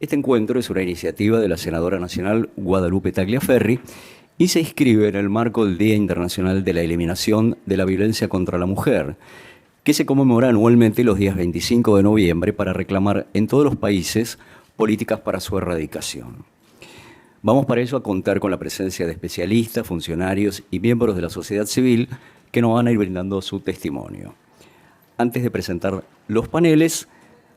Este encuentro es una iniciativa de la senadora nacional Guadalupe Tagliaferri y se inscribe en el marco del Día Internacional de la Eliminación de la Violencia contra la Mujer, que se conmemora anualmente los días 25 de noviembre para reclamar en todos los países políticas para su erradicación. Vamos para ello a contar con la presencia de especialistas, funcionarios y miembros de la sociedad civil que nos van a ir brindando su testimonio. Antes de presentar los paneles,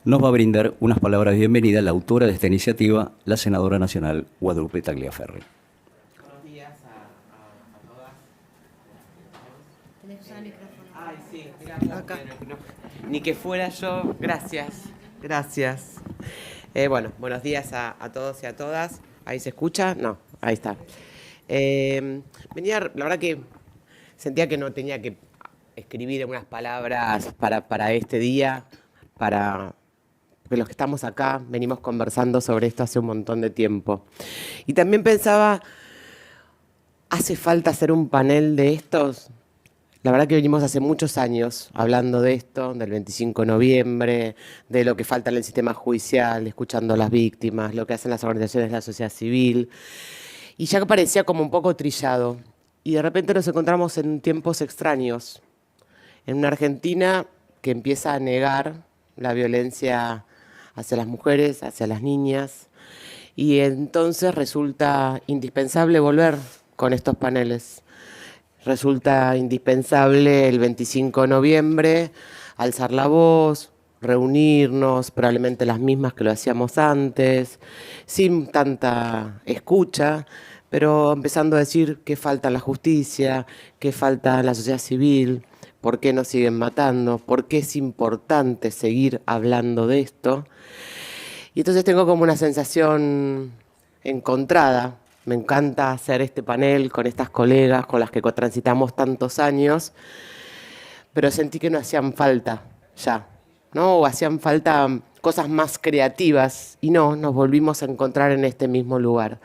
nos va a brindar unas palabras de bienvenida la autora de esta iniciativa, la senadora nacional Guadalupe Tagliaferri. Buenos días a todas. Tenés que usar el micrófono. Ay, sí, mira, acá. Ni que fuera yo. Gracias. Gracias. Bueno, buenos días a todos y a todas. ¿Ahí se escucha? No, ahí está. La verdad que sentía que no tenía que escribir unas palabras para este día, porque los que estamos acá venimos conversando sobre esto hace un montón de tiempo. Y también pensaba, ¿hace falta hacer un panel de estos? La verdad que venimos hace muchos años hablando de esto, del 25 de noviembre, de lo que falta en el sistema judicial, escuchando a las víctimas, lo que hacen las organizaciones de la sociedad civil. Y ya parecía como un poco trillado. Y de repente nos encontramos en tiempos extraños, en una Argentina que empieza a negar la violencia hacia las mujeres, hacia las niñas, y entonces resulta indispensable volver con estos paneles. Resulta indispensable el 25 de noviembre alzar la voz, reunirnos, probablemente las mismas que lo hacíamos antes, sin tanta escucha, pero empezando a decir qué falta en la justicia, qué falta en la sociedad civil, por qué nos siguen matando, por qué es importante seguir hablando de esto. Y entonces tengo como una sensación encontrada. Me encanta hacer este panel con estas colegas con las que transitamos tantos años, pero sentí que no hacían falta ya, ¿no? O hacían falta cosas más creativas y no, nos volvimos a encontrar en este mismo lugar.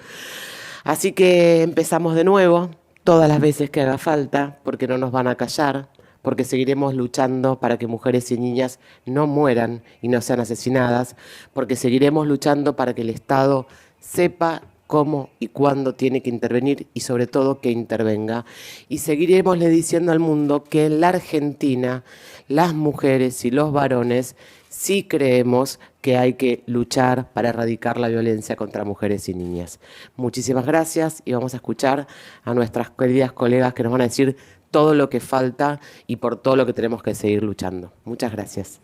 Así que empezamos de nuevo, todas las veces que haga falta, porque no nos van a callar, porque seguiremos luchando para que mujeres y niñas no mueran y no sean asesinadas, porque seguiremos luchando para que el Estado sepa cómo y cuándo tiene que intervenir y sobre todo que intervenga. Y seguiremos diciendo al mundo que en la Argentina las mujeres y los varones sí creemos que hay que luchar para erradicar la violencia contra mujeres y niñas. Muchísimas gracias y vamos a escuchar a nuestras queridas colegas que nos van a decir todo lo que falta y por todo lo que tenemos que seguir luchando. Muchas gracias.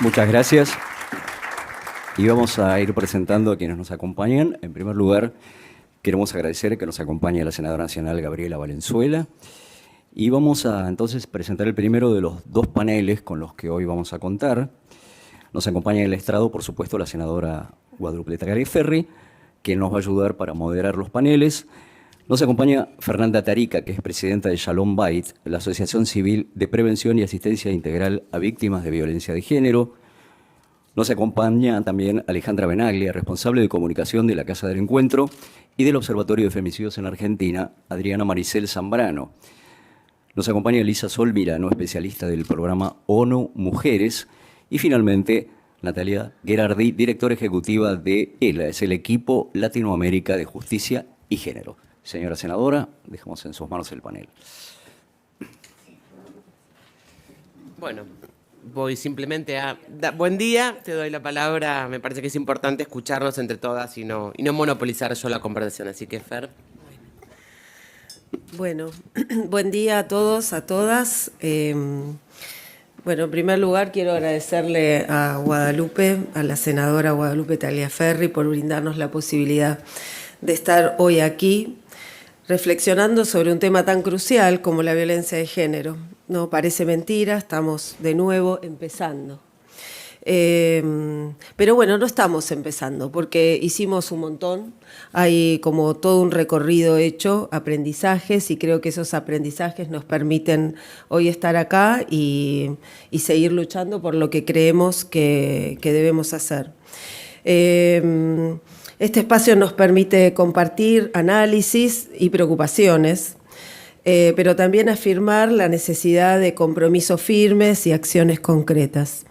Muchas gracias. Y vamos a ir presentando a quienes nos acompañan. En primer lugar, queremos agradecer que nos acompañe la senadora nacional Gabriela Valenzuela. Y vamos a entonces presentar el primero de los dos paneles con los que hoy vamos a contar. Nos acompaña en el estrado, por supuesto, la senadora Guadalupe Tagliaferri, que nos va a ayudar para moderar los paneles. Nos acompaña Fernanda Tarica, que es presidenta de Shalom Bait, la Asociación Civil de Prevención y Asistencia Integral a Víctimas de Violencia de Género. Nos acompaña también Alejandra Benaglia, responsable de comunicación de la Casa del Encuentro y del Observatorio de Femicidios en Argentina, Adriana Maricel Zambrano. Nos acompaña Elisa Sol Mirano, especialista del programa ONU Mujeres. Y finalmente, Natalia Gherardi, directora ejecutiva de ELA, es el Equipo Latinoamérica de Justicia y Género. Señora senadora, dejamos en sus manos el panel. Bueno, voy simplemente a... Buen día, te doy la palabra. Me parece que es importante escucharnos entre todas y no monopolizar yo la conversación. Así que, Fer. Bueno, buen día a todos, a todas. Bueno, en primer lugar quiero agradecerle a Guadalupe, a la senadora Guadalupe Tagliaferri, por brindarnos la posibilidad de estar hoy aquí reflexionando sobre un tema tan crucial como la violencia de género. No parece mentira, estamos de nuevo empezando. Pero bueno, no estamos empezando porque hicimos un montón, hay como todo un recorrido hecho, aprendizajes, y creo que esos aprendizajes nos permiten hoy estar acá y seguir luchando por lo que creemos que debemos hacer. Este espacio nos permite compartir análisis y preocupaciones, pero también afirmar la necesidad de compromisos firmes y acciones concretas.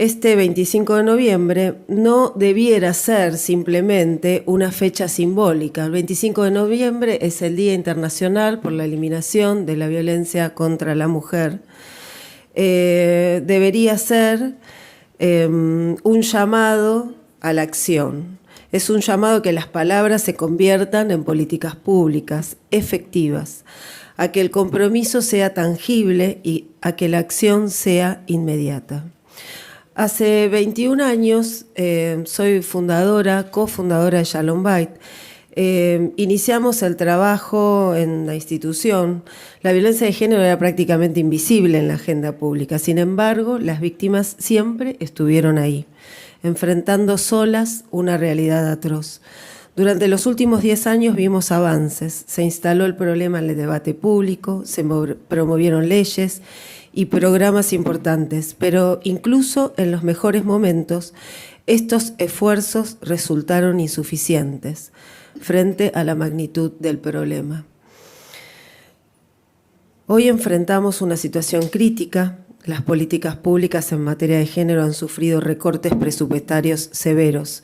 este 25 de noviembre no debiera ser simplemente una fecha simbólica. El 25 de noviembre es el Día Internacional por la Eliminación de la Violencia contra la Mujer. Debería ser un llamado a la acción. Es un llamado a que las palabras se conviertan en políticas públicas efectivas, a que el compromiso sea tangible y a que la acción sea inmediata. Hace 21 años soy cofundadora de Shalom Bait. Iniciamos el trabajo en la institución. La violencia de género era prácticamente invisible en la agenda pública. Sin embargo, las víctimas siempre estuvieron ahí, enfrentando solas una realidad atroz. Durante los últimos 10 años vimos avances. Se instaló el problema en el debate público, se promovieron leyes y programas importantes, pero incluso en los mejores momentos, estos esfuerzos resultaron insuficientes frente a la magnitud del problema. Hoy enfrentamos una situación crítica. Las políticas públicas en materia de género han sufrido recortes presupuestarios severos,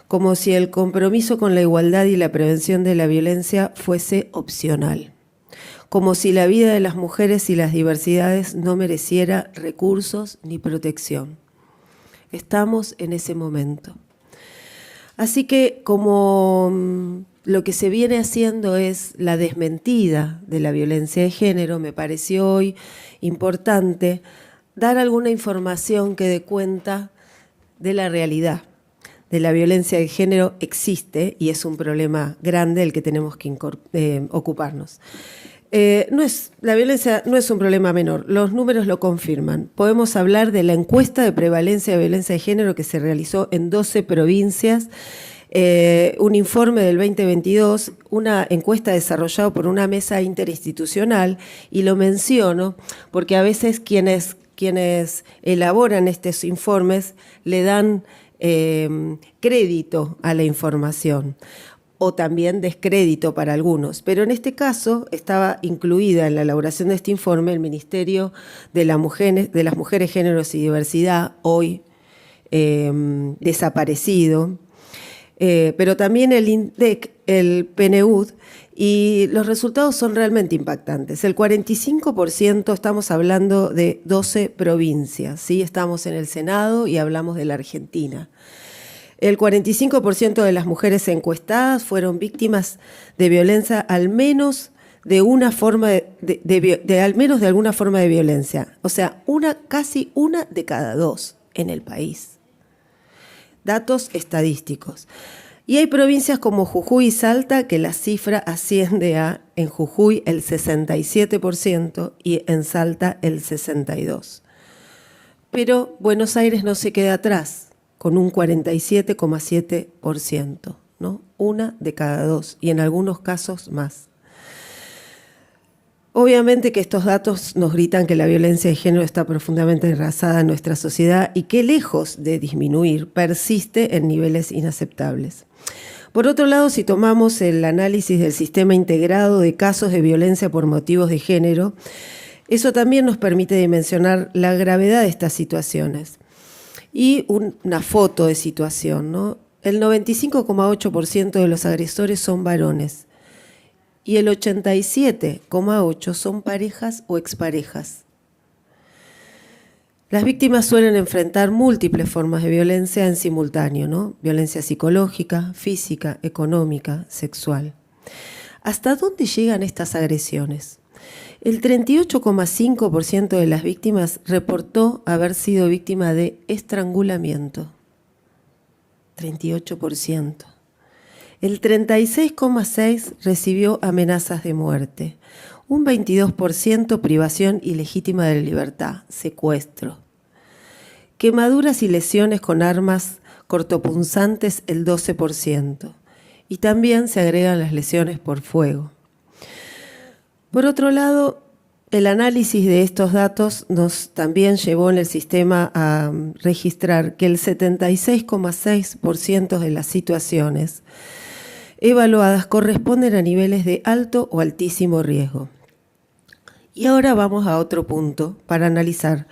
como si el compromiso con la igualdad y la prevención de la violencia fuese opcional, como si la vida de las mujeres y las diversidades no mereciera recursos ni protección. Estamos en ese momento. Así que como lo que se viene haciendo es la desmentida de la violencia de género, me pareció hoy importante dar alguna información que dé cuenta de la realidad. De la violencia de género existe y es un problema grande del que tenemos que ocuparnos. La violencia no es un problema menor, los números lo confirman. Podemos hablar de la encuesta de prevalencia de violencia de género que se realizó en 12 provincias, un informe del 2022, una encuesta desarrollada por una mesa interinstitucional, y lo menciono porque a veces quienes elaboran estos informes le dan crédito a la información, o también descrédito para algunos. Pero en este caso estaba incluida en la elaboración de este informe el Ministerio de las Mujeres, Géneros y Diversidad, hoy desaparecido, pero también el INDEC, el PNUD, y los resultados son realmente impactantes. El 45%, estamos hablando de 12 provincias, ¿sí? Estamos en el Senado y hablamos de la Argentina. El 45% de las mujeres encuestadas fueron víctimas de violencia, al menos de alguna forma de violencia. O sea, casi una de cada dos en el país. Datos estadísticos. Y hay provincias como Jujuy y Salta que la cifra asciende a, en Jujuy, el 67% y en Salta el 62%. Pero Buenos Aires no se queda atrás, con un 47,7%, ¿no? Una de cada dos, y en algunos casos más. Obviamente que estos datos nos gritan que la violencia de género está profundamente enraizada en nuestra sociedad y que, lejos de disminuir, persiste en niveles inaceptables. Por otro lado, si tomamos el análisis del sistema integrado de casos de violencia por motivos de género, eso también nos permite dimensionar la gravedad de estas situaciones. Y una foto de situación, ¿no? El 95,8% de los agresores son varones y el 87,8% son parejas o exparejas. Las víctimas suelen enfrentar múltiples formas de violencia en simultáneo, ¿no? Violencia psicológica, física, económica, sexual. ¿Hasta dónde llegan estas agresiones? El 38,5% de las víctimas reportó haber sido víctima de estrangulamiento. 38%. El 36,6% recibió amenazas de muerte. Un 22% privación ilegítima de libertad, secuestro. Quemaduras y lesiones con armas cortopunzantes, el 12%. Y también se agregan las lesiones por fuego. Por otro lado, el análisis de estos datos nos también llevó en el sistema a registrar que el 76,6% de las situaciones evaluadas corresponden a niveles de alto o altísimo riesgo. Y ahora vamos a otro punto para analizar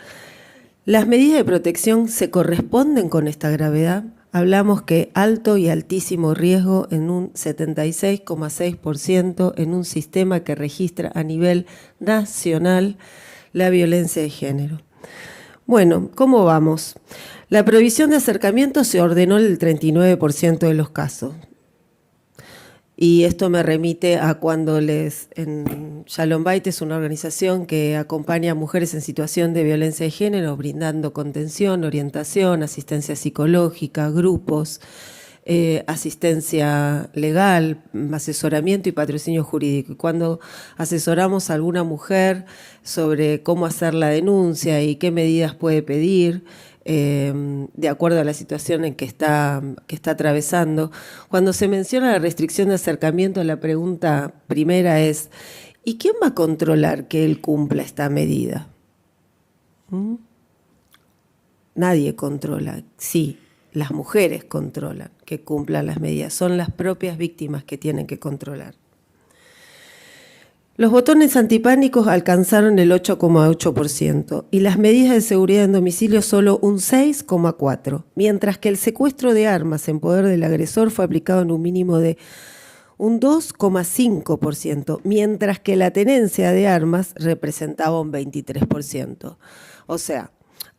Las medidas de protección se corresponden con esta gravedad. Hablamos que alto y altísimo riesgo en un 76,6% en un sistema que registra a nivel nacional la violencia de género. Bueno, ¿cómo vamos? La prohibición de acercamiento se ordenó en el 39% de los casos. Y esto me remite a cuando Shalom Bait es una organización que acompaña a mujeres en situación de violencia de género, brindando contención, orientación, asistencia psicológica, grupos, asistencia legal, asesoramiento y patrocinio jurídico. Y cuando asesoramos a alguna mujer sobre cómo hacer la denuncia y qué medidas puede pedir, de acuerdo a la situación en que está atravesando. Cuando se menciona la restricción de acercamiento, la pregunta primera es, ¿y quién va a controlar que él cumpla esta medida? Nadie controla. Sí, las mujeres controlan que cumplan las medidas. Son las propias víctimas que tienen que controlar. Los botones antipánicos alcanzaron el 8,8% y las medidas de seguridad en domicilio solo un 6,4%, mientras que el secuestro de armas en poder del agresor fue aplicado en un mínimo de un 2,5%, mientras que la tenencia de armas representaba un 23%. O sea,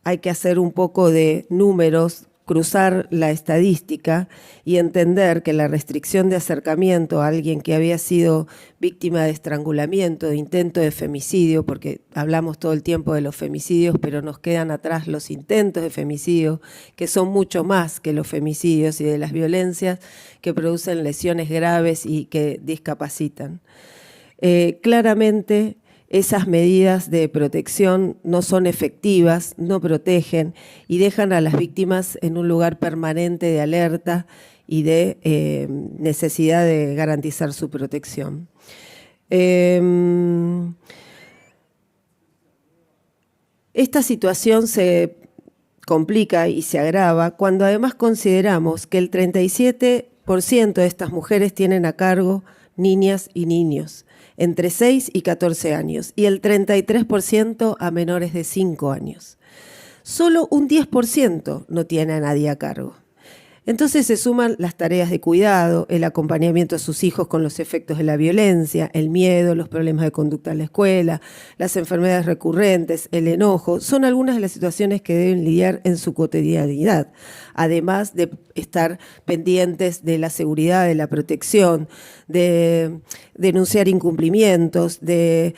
hay que hacer un poco de números, cruzar la estadística y entender que la restricción de acercamiento a alguien que había sido víctima de estrangulamiento, de intento de femicidio, porque hablamos todo el tiempo de los femicidios, pero nos quedan atrás los intentos de femicidio, que son mucho más que los femicidios y de las violencias que producen lesiones graves y que discapacitan. Claramente, esas medidas de protección no son efectivas, no protegen y dejan a las víctimas en un lugar permanente de alerta y de necesidad de garantizar su protección. Esta situación se complica y se agrava cuando además consideramos que el 37% de estas mujeres tienen a cargo niñas y niños entre 6 y 14 años y el 33% a menores de 5 años. Solo un 10% no tiene a nadie a cargo. Entonces se suman las tareas de cuidado, el acompañamiento a sus hijos con los efectos de la violencia, el miedo, los problemas de conducta en la escuela, las enfermedades recurrentes, el enojo. Son algunas de las situaciones que deben lidiar en su cotidianidad, además de estar pendientes de la seguridad, de la protección, de denunciar incumplimientos, de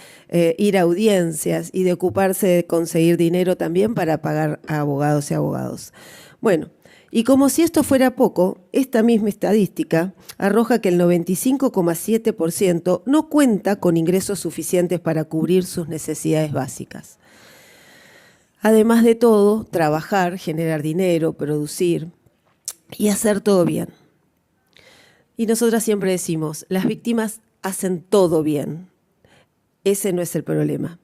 ir a audiencias y de ocuparse de conseguir dinero también para pagar a abogados y abogados. Bueno, y como si esto fuera poco, esta misma estadística arroja que el 95,7% no cuenta con ingresos suficientes para cubrir sus necesidades básicas. Además de todo, trabajar, generar dinero, producir y hacer todo bien. Y nosotras siempre decimos, las víctimas hacen todo bien. Ese no es el problema.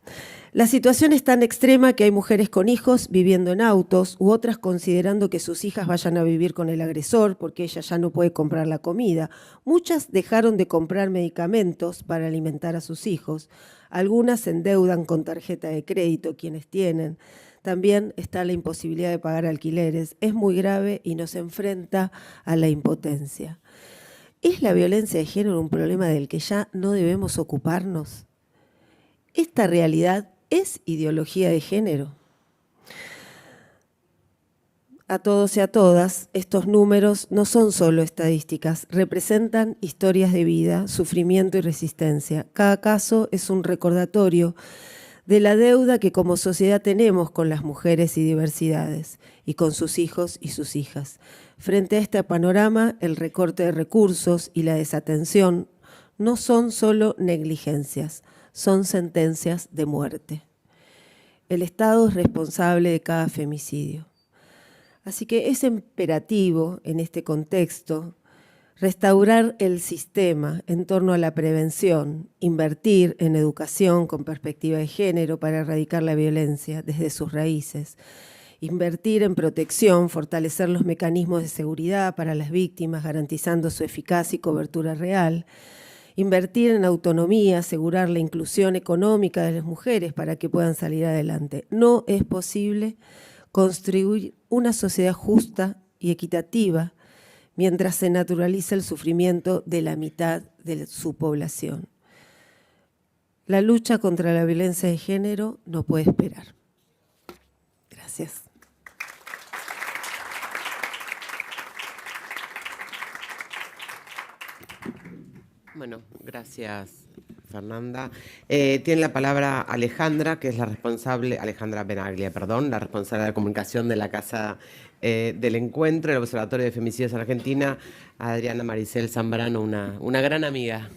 La situación es tan extrema que hay mujeres con hijos viviendo en autos u otras considerando que sus hijas vayan a vivir con el agresor porque ella ya no puede comprar la comida. Muchas dejaron de comprar medicamentos para alimentar a sus hijos. Algunas se endeudan con tarjeta de crédito, quienes tienen. También está la imposibilidad de pagar alquileres. Es muy grave y nos enfrenta a la impotencia. ¿Es la violencia de género un problema del que ya no debemos ocuparnos? Esta realidad es ideología de género. A todos y a todas, estos números no son solo estadísticas, representan historias de vida, sufrimiento y resistencia. Cada caso es un recordatorio de la deuda que como sociedad tenemos con las mujeres y diversidades, y con sus hijos y sus hijas. Frente a este panorama, el recorte de recursos y la desatención no son solo negligencias, son sentencias de muerte. El Estado es responsable de cada femicidio. Así que es imperativo en este contexto restaurar el sistema en torno a la prevención, invertir en educación con perspectiva de género para erradicar la violencia desde sus raíces, invertir en protección, fortalecer los mecanismos de seguridad para las víctimas, garantizando su eficacia y cobertura real, invertir en autonomía, asegurar la inclusión económica de las mujeres para que puedan salir adelante. No es posible construir una sociedad justa y equitativa mientras se naturaliza el sufrimiento de la mitad de su población. La lucha contra la violencia de género no puede esperar. Gracias. Bueno, gracias, Fernanda. Tiene la palabra Alejandra, que es la responsable, Alejandra Benaglia, perdón, la responsable de comunicación de la Casa del Encuentro, el Observatorio de Femicidios en Argentina, Adriana Maricel Zambrano, una gran amiga.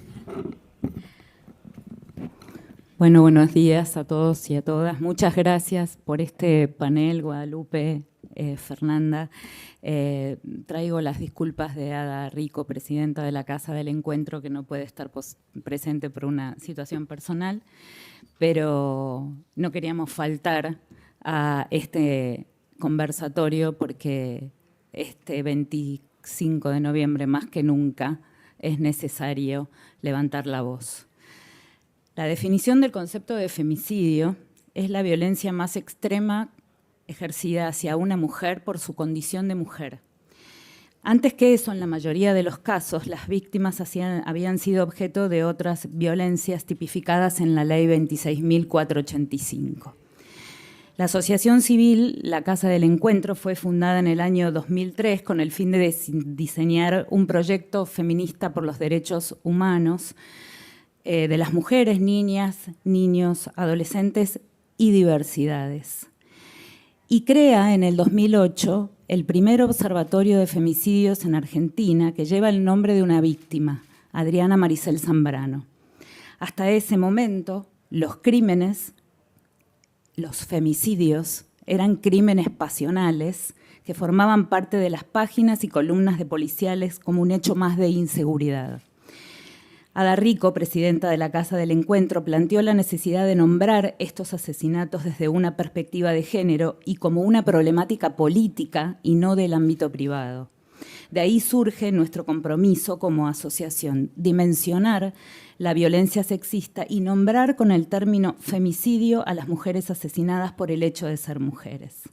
Bueno, buenos días a todos y a todas. Muchas gracias por este panel, Guadalupe, Fernanda. Traigo las disculpas de Ada Rico, presidenta de la Casa del Encuentro, que no puede estar presente por una situación personal, pero no queríamos faltar a este conversatorio porque este 25 de noviembre, más que nunca, es necesario levantar la voz. La definición del concepto de femicidio es la violencia más extrema ejercida hacia una mujer por su condición de mujer. Antes que eso, en la mayoría de los casos, las víctimas habían sido objeto de otras violencias tipificadas en la Ley 26.485. La asociación civil La Casa del Encuentro fue fundada en el año 2003 con el fin de diseñar un proyecto feminista por los derechos humanos de las mujeres, niñas, niños, adolescentes y diversidades. Y crea en el 2008 el primer observatorio de femicidios en Argentina, que lleva el nombre de una víctima, Adriana Maricel Zambrano. Hasta ese momento, los crímenes, los femicidios, eran crímenes pasionales que formaban parte de las páginas y columnas de policiales como un hecho más de inseguridad. Ada Rico, presidenta de la Casa del Encuentro, planteó la necesidad de nombrar estos asesinatos desde una perspectiva de género y como una problemática política y no del ámbito privado. De ahí surge nuestro compromiso como asociación, dimensionar la violencia sexista y nombrar con el término femicidio a las mujeres asesinadas por el hecho de ser mujeres.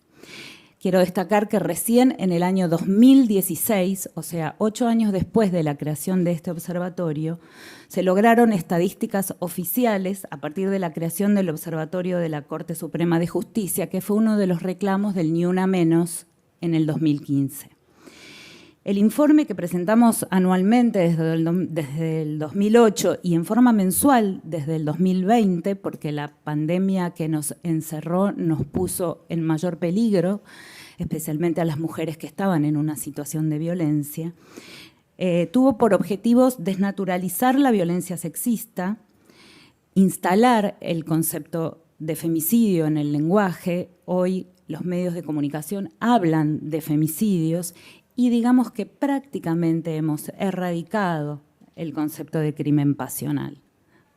Quiero destacar que recién en el año 2016, o sea, 8 años después de la creación de este observatorio, se lograron estadísticas oficiales a partir de la creación del Observatorio de la Corte Suprema de Justicia, que fue uno de los reclamos del Ni Una Menos en el 2015. El informe que presentamos anualmente desde el 2008 y en forma mensual desde el 2020, porque la pandemia que nos encerró nos puso en mayor peligro, especialmente a las mujeres que estaban en una situación de violencia, tuvo por objetivos desnaturalizar la violencia sexista, instalar el concepto de femicidio en el lenguaje. Hoy los medios de comunicación hablan de femicidios y digamos que prácticamente hemos erradicado el concepto de crimen pasional,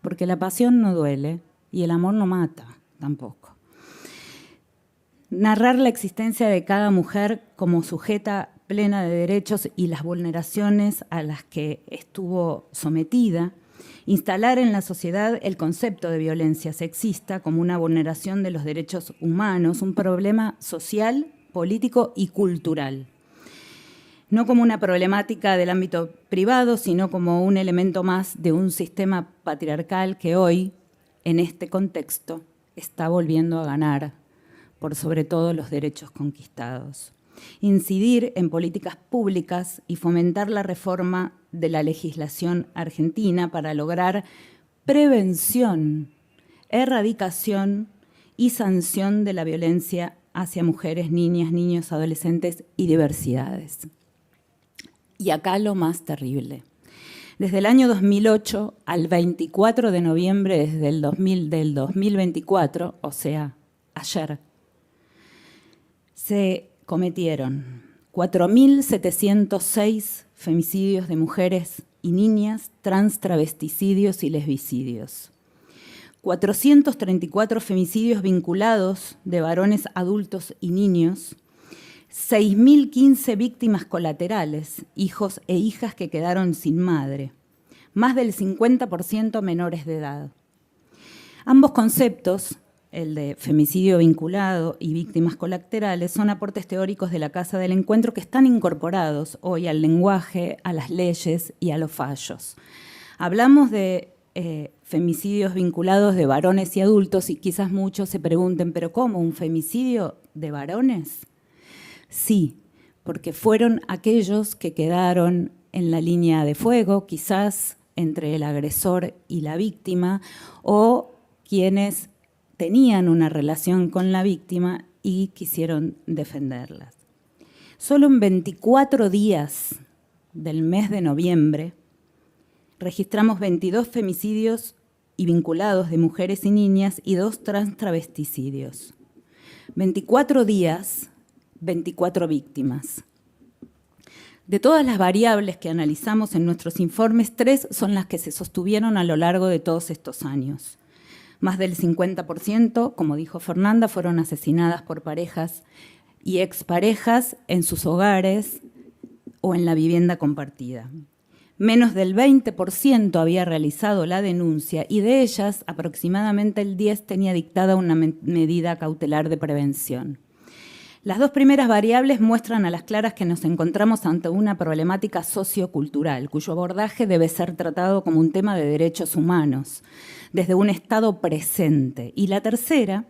porque la pasión no duele y el amor no mata tampoco. Narrar la existencia de cada mujer como sujeta plena de derechos y las vulneraciones a las que estuvo sometida, instalar en la sociedad el concepto de violencia sexista como una vulneración de los derechos humanos, un problema social, político y cultural. No como una problemática del ámbito privado, sino como un elemento más de un sistema patriarcal que hoy, en este contexto, está volviendo a ganar por sobre todo los derechos conquistados. Incidir en políticas públicas y fomentar la reforma de la legislación argentina para lograr prevención, erradicación y sanción de la violencia hacia mujeres, niñas, niños, adolescentes y diversidades. Y acá lo más terrible. Desde el año 2008 al 24 de noviembre del 2024, o sea, ayer, se cometieron 4.706 femicidios de mujeres y niñas, trans, travesticidios y lesbicidios. 434 femicidios vinculados de varones adultos y niños, 6.015 víctimas colaterales, hijos e hijas que quedaron sin madre, más del 50% menores de edad. Ambos conceptos, el de femicidio vinculado y víctimas colaterales, son aportes teóricos de la Casa del Encuentro que están incorporados hoy al lenguaje, a las leyes y a los fallos. Hablamos de femicidios vinculados de varones y adultos y quizás muchos se pregunten, ¿pero cómo? ¿Un femicidio de varones? Sí, porque fueron aquellos que quedaron en la línea de fuego, quizás entre el agresor y la víctima, o quienes tenían una relación con la víctima y quisieron defenderlas. Solo en 24 días del mes de noviembre registramos 22 femicidios y vinculados de mujeres y niñas y 2 travesticidios. 24 días, 24 víctimas. De todas las variables que analizamos en nuestros informes, 3 son las que se sostuvieron a lo largo de todos estos años. Más del 50%, como dijo Fernanda, fueron asesinadas por parejas y exparejas en sus hogares o en la vivienda compartida. Menos del 20% había realizado la denuncia y de ellas aproximadamente el 10% tenía dictada una medida cautelar de prevención. Las 2 primeras variables muestran a las claras que nos encontramos ante una problemática sociocultural, cuyo abordaje debe ser tratado como un tema de derechos humanos, desde un Estado presente. Y la tercera,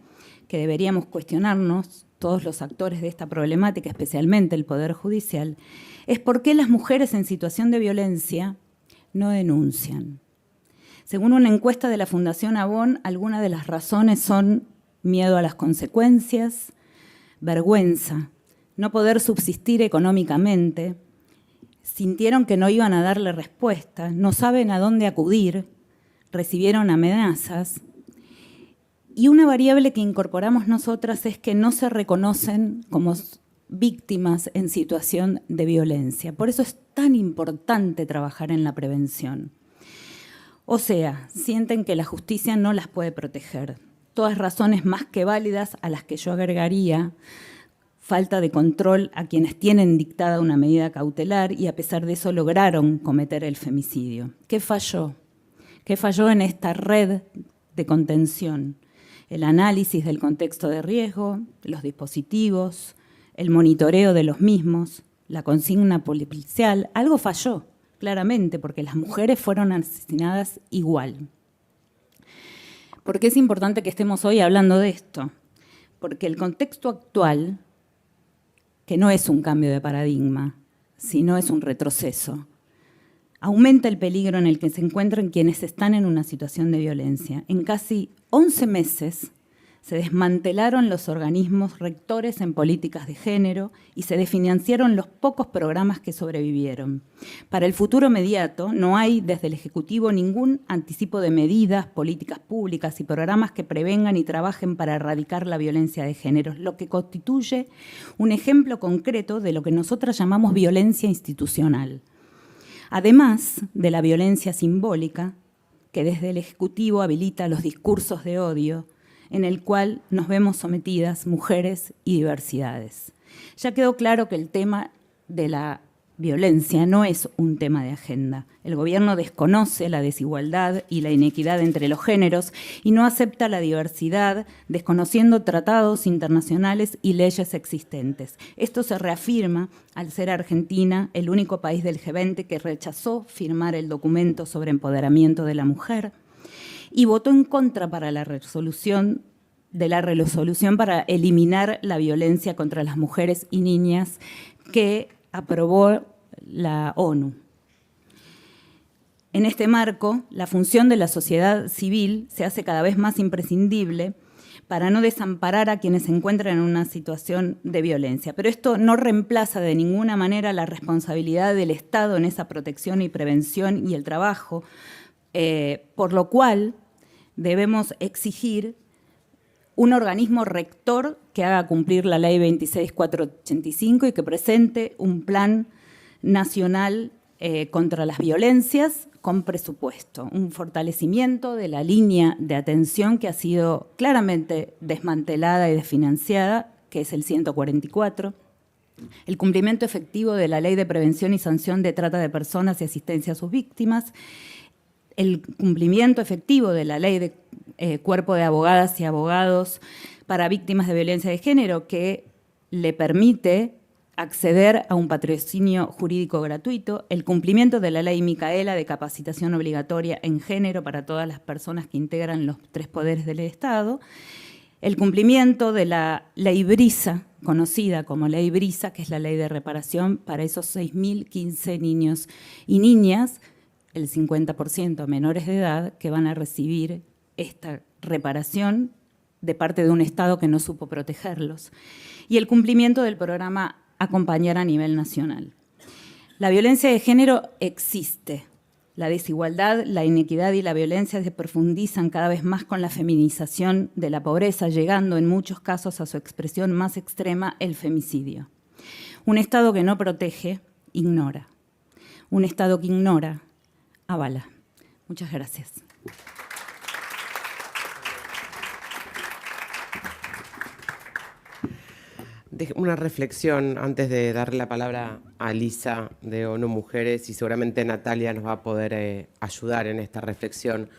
que deberíamos cuestionarnos todos los actores de esta problemática, especialmente el Poder Judicial, es por qué las mujeres en situación de violencia no denuncian. Según una encuesta de la Fundación Avon, algunas de las razones son miedo a las consecuencias, vergüenza, no poder subsistir económicamente, sintieron que no iban a darle respuesta, no saben a dónde acudir, recibieron amenazas. Y una variable que incorporamos nosotras es que no se reconocen como víctimas en situación de violencia. Por eso es tan importante trabajar en la prevención. O sea, sienten que la justicia no las puede proteger. Todas razones más que válidas a las que yo agregaría falta de control a quienes tienen dictada una medida cautelar y a pesar de eso lograron cometer el femicidio. ¿Qué falló? ¿Qué falló en esta red de contención? El análisis del contexto de riesgo, los dispositivos, el monitoreo de los mismos, la consigna policial. Algo falló, claramente, porque las mujeres fueron asesinadas igual. ¿Por qué es importante que estemos hoy hablando de esto? Porque el contexto actual, que no es un cambio de paradigma, sino es un retroceso, aumenta el peligro en el que se encuentran quienes están en una situación de violencia. En casi 11 meses se desmantelaron los organismos rectores en políticas de género y se desfinanciaron los pocos programas que sobrevivieron. Para el futuro inmediato no hay desde el Ejecutivo ningún anticipo de medidas, políticas públicas y programas que prevengan y trabajen para erradicar la violencia de género, lo que constituye un ejemplo concreto de lo que nosotras llamamos violencia institucional. Además de la violencia simbólica, que desde el Ejecutivo habilita los discursos de odio, en el cual nos vemos sometidas mujeres y diversidades. Ya quedó claro que el tema de la violencia no es un tema de agenda. El gobierno desconoce la desigualdad y la inequidad entre los géneros y no acepta la diversidad, desconociendo tratados internacionales y leyes existentes. Esto se reafirma al ser Argentina el único país del G20 que rechazó firmar el documento sobre empoderamiento de la mujer y votó en contra para la resolución para eliminar la violencia contra las mujeres y niñas que aprobó la ONU. En este marco, la función de la sociedad civil se hace cada vez más imprescindible para no desamparar a quienes se encuentran en una situación de violencia. Pero esto no reemplaza de ninguna manera la responsabilidad del Estado en esa protección y prevención y el trabajo, por lo cual debemos exigir un organismo rector que haga cumplir la Ley 26485 y que presente un plan nacional contra las violencias con presupuesto, un fortalecimiento de la línea de atención que ha sido claramente desmantelada y desfinanciada, que es el 144, el cumplimiento efectivo de la Ley de Prevención y Sanción de Trata de Personas y Asistencia a sus Víctimas, el cumplimiento efectivo de la Ley cuerpo de abogadas y abogados para víctimas de violencia de género que le permite acceder a un patrocinio jurídico gratuito, el cumplimiento de la ley Micaela de capacitación obligatoria en género para todas las personas que integran los 3 poderes del Estado, el cumplimiento de la ley Brisa, conocida como ley Brisa, que es la ley de reparación para esos 6.015 niños y niñas, el 50% menores de edad, que van a recibir esta reparación de parte de un Estado que no supo protegerlos. Y el cumplimiento del programa Acompañar a nivel nacional. La violencia de género existe. La desigualdad, la inequidad y la violencia se profundizan cada vez más con la feminización de la pobreza, llegando en muchos casos a su expresión más extrema, el femicidio. Un Estado que no protege, ignora. Un Estado que ignora, avala. Muchas gracias. Una reflexión antes de darle la palabra a Lisa de ONU Mujeres, y seguramente Natalia nos va a poder ayudar en esta reflexión.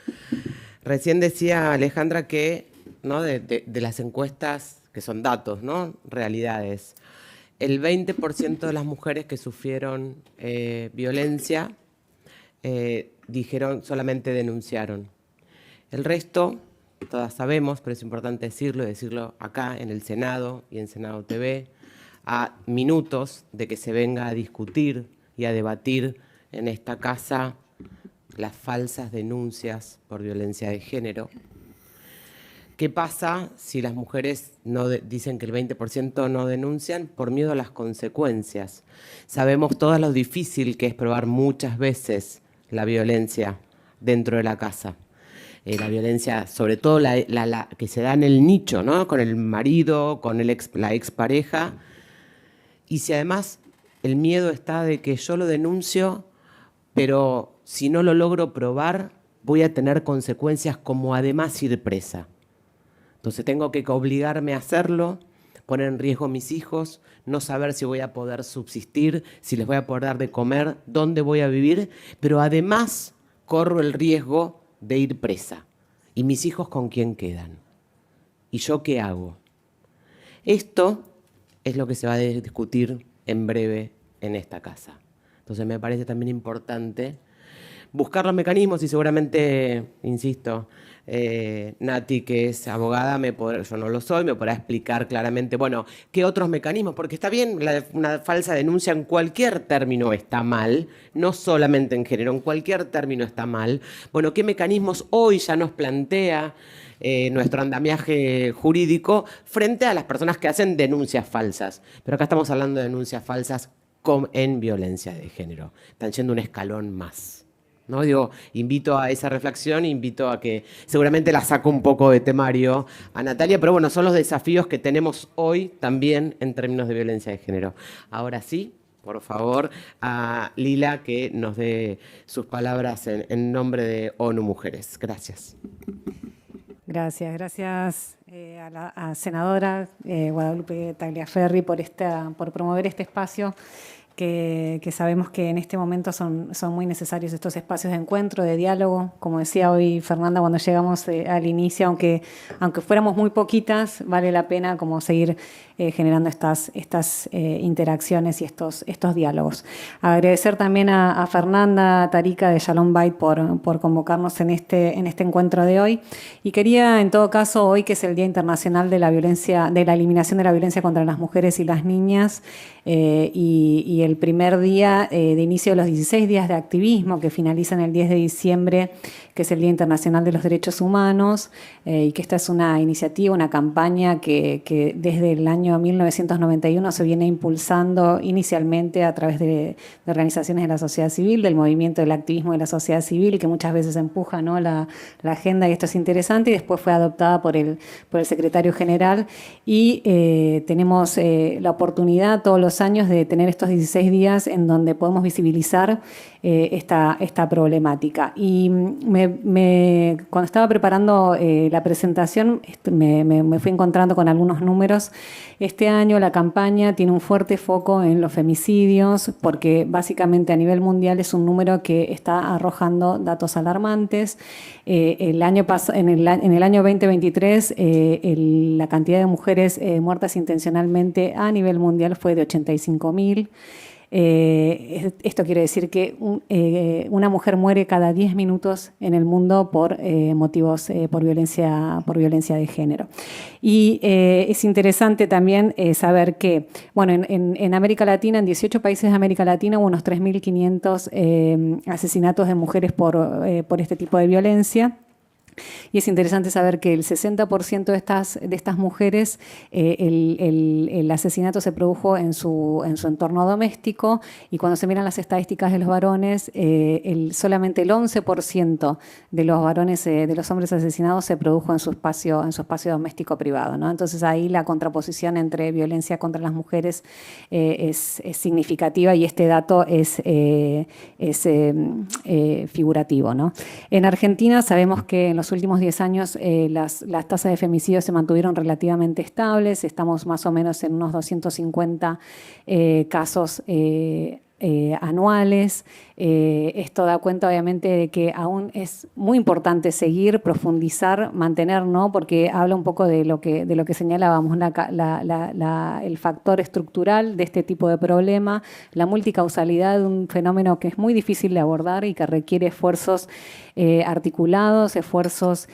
Recién decía Alejandra que, ¿no?, de las encuestas, que son datos, ¿no?, realidades, el 20% de las mujeres que sufrieron violencia dijeron, solamente denunciaron. El resto, todas sabemos, pero es importante decirlo y decirlo acá en el Senado y en Senado TV, a minutos de que se venga a discutir y a debatir en esta casa las falsas denuncias por violencia de género. ¿Qué pasa si las mujeres dicen que el 20% no denuncian por miedo a las consecuencias? Sabemos todo lo difícil que es probar muchas veces la violencia dentro de la casa. La violencia, sobre todo la que se da en el nicho, ¿no?, con el marido, con la expareja. Y si además el miedo está de que yo lo denuncio, pero si no lo logro probar, voy a tener consecuencias como además ir presa. Entonces tengo que obligarme a hacerlo, poner en riesgo a mis hijos, no saber si voy a poder subsistir, si les voy a poder dar de comer, dónde voy a vivir, pero además corro el riesgo de ir presa. ¿Y mis hijos con quién quedan? ¿Y yo qué hago? Esto es lo que se va a discutir en breve en esta casa. Entonces me parece también importante buscar los mecanismos y seguramente, insisto, Nati, que es abogada, yo no lo soy, me podrá explicar claramente, bueno, qué otros mecanismos, porque está bien, una falsa denuncia en cualquier término está mal, no solamente en género, en cualquier término está mal. Bueno, qué mecanismos hoy ya nos plantea nuestro andamiaje jurídico frente a las personas que hacen denuncias falsas. Pero acá estamos hablando de denuncias falsas en violencia de género. Están yendo un escalón más, ¿no? Digo, invito a esa reflexión, invito a que seguramente la saco un poco de temario a Natalia, pero bueno, son los desafíos que tenemos hoy también en términos de violencia de género. Ahora sí, por favor, a Lila que nos dé sus palabras en nombre de ONU Mujeres. Gracias. Gracias a la senadora Guadalupe Tagliaferri por promover este espacio que sabemos que en este momento son muy necesarios estos espacios de encuentro, de diálogo. Como decía hoy Fernanda cuando llegamos al inicio, aunque fuéramos muy poquitas, vale la pena como seguir generando estas interacciones y estos diálogos. Agradecer también a Fernanda Tarica de Shalom Bait por convocarnos en este encuentro de hoy. Y quería, en todo caso, hoy que es el Día Internacional de la Eliminación de la Violencia contra las Mujeres y las Niñas, y el primer día de inicio de los 16 días de activismo que finalizan el 10 de diciembre, que es el Día Internacional de los Derechos Humanos, y que esta es una iniciativa, una campaña que desde el año 1991 se viene impulsando inicialmente a través de organizaciones de la sociedad civil, del movimiento del activismo de la sociedad civil, que muchas veces empuja, ¿no?, la agenda, y esto es interesante, y después fue adoptada por el secretario general, y tenemos la oportunidad todos los años de tener estos 16 6 días en donde podemos visibilizar esta problemática. Y cuando estaba preparando la presentación me fui encontrando con algunos números. Este año la campaña tiene un fuerte foco en los femicidios porque básicamente a nivel mundial es un número que está arrojando datos alarmantes. En el año 2023 la cantidad de mujeres muertas intencionalmente a nivel mundial fue de 85.000. Esto quiere decir que una mujer muere cada 10 minutos en el mundo por motivos, por violencia de género. Y es interesante también saber que, bueno, en América Latina, en 18 países de América Latina, hubo unos 3.500 asesinatos de mujeres por este tipo de violencia. Y es interesante saber que el 60% de estas mujeres, el asesinato se produjo en su entorno doméstico, y cuando se miran las estadísticas de los varones, solamente el 11% de los varones, de los hombres asesinados, se produjo en su espacio doméstico privado, ¿no? Entonces ahí la contraposición entre violencia contra las mujeres es significativa, y este dato es figurativo, ¿no? En Argentina sabemos que en los últimos 10 años las tasas de femicidios se mantuvieron relativamente estables. Estamos más o menos en unos 250 casos anuales. Esto da cuenta obviamente de que aún es muy importante seguir, profundizar, mantener, ¿no? Porque habla un poco de lo que señalábamos, el factor estructural de este tipo de problema, la multicausalidad de un fenómeno que es muy difícil de abordar y que requiere esfuerzos articulados, esfuerzos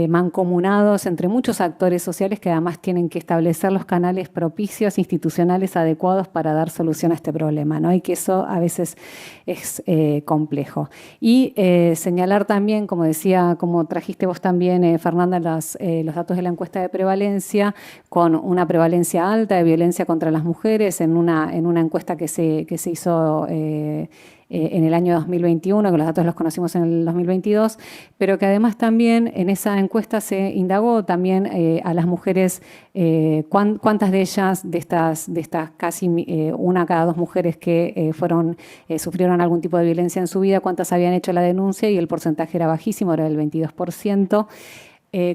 mancomunados entre muchos actores sociales que además tienen que establecer los canales propicios, institucionales adecuados para dar solución a este problema, ¿no? Y que eso a veces es complejo. Y señalar también, como decía, como trajiste vos también, Fernanda, los datos de la encuesta de prevalencia, con una prevalencia alta de violencia contra las mujeres en una encuesta que se hizo en el año 2021, que los datos los conocimos en el 2022, pero que además también en esa encuesta se indagó también a las mujeres cuántas de ellas, de estas casi una cada 2 mujeres que sufrieron algún tipo de violencia en su vida, cuántas habían hecho la denuncia, y el porcentaje era bajísimo, era del 22%.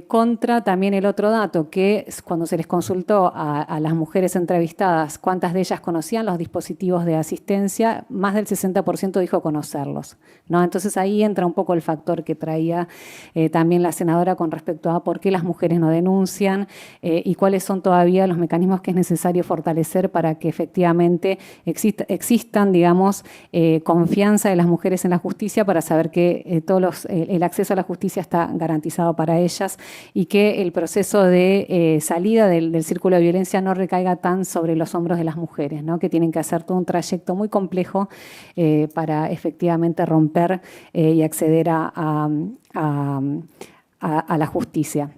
Contra también el otro dato, que cuando se les consultó a las mujeres entrevistadas cuántas de ellas conocían los dispositivos de asistencia, más del 60% dijo conocerlos, ¿no? Entonces ahí entra un poco el factor que traía también la senadora con respecto a por qué las mujeres no denuncian y cuáles son todavía los mecanismos que es necesario fortalecer para que efectivamente existan, digamos, confianza de las mujeres en la justicia, para saber que el acceso a la justicia está garantizado para ellas, y que el proceso de salida del círculo de violencia no recaiga tan sobre los hombros de las mujeres, ¿no? Que tienen que hacer todo un trayecto muy complejo para efectivamente romper y acceder a la justicia.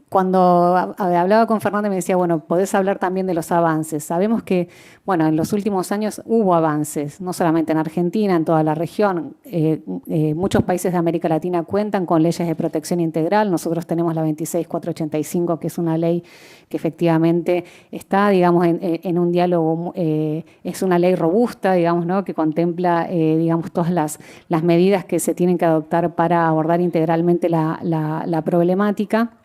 Cuando hablaba con Fernanda me decía, bueno, podés hablar también de los avances. Sabemos que, bueno, en los últimos años hubo avances, no solamente en Argentina, en toda la región. Muchos países de América Latina cuentan con leyes de protección integral. Nosotros tenemos la 26485, que es una ley que efectivamente está, digamos, en un diálogo, es una ley robusta, digamos, ¿no? Que contempla, digamos, todas las medidas que se tienen que adoptar para abordar integralmente la problemática.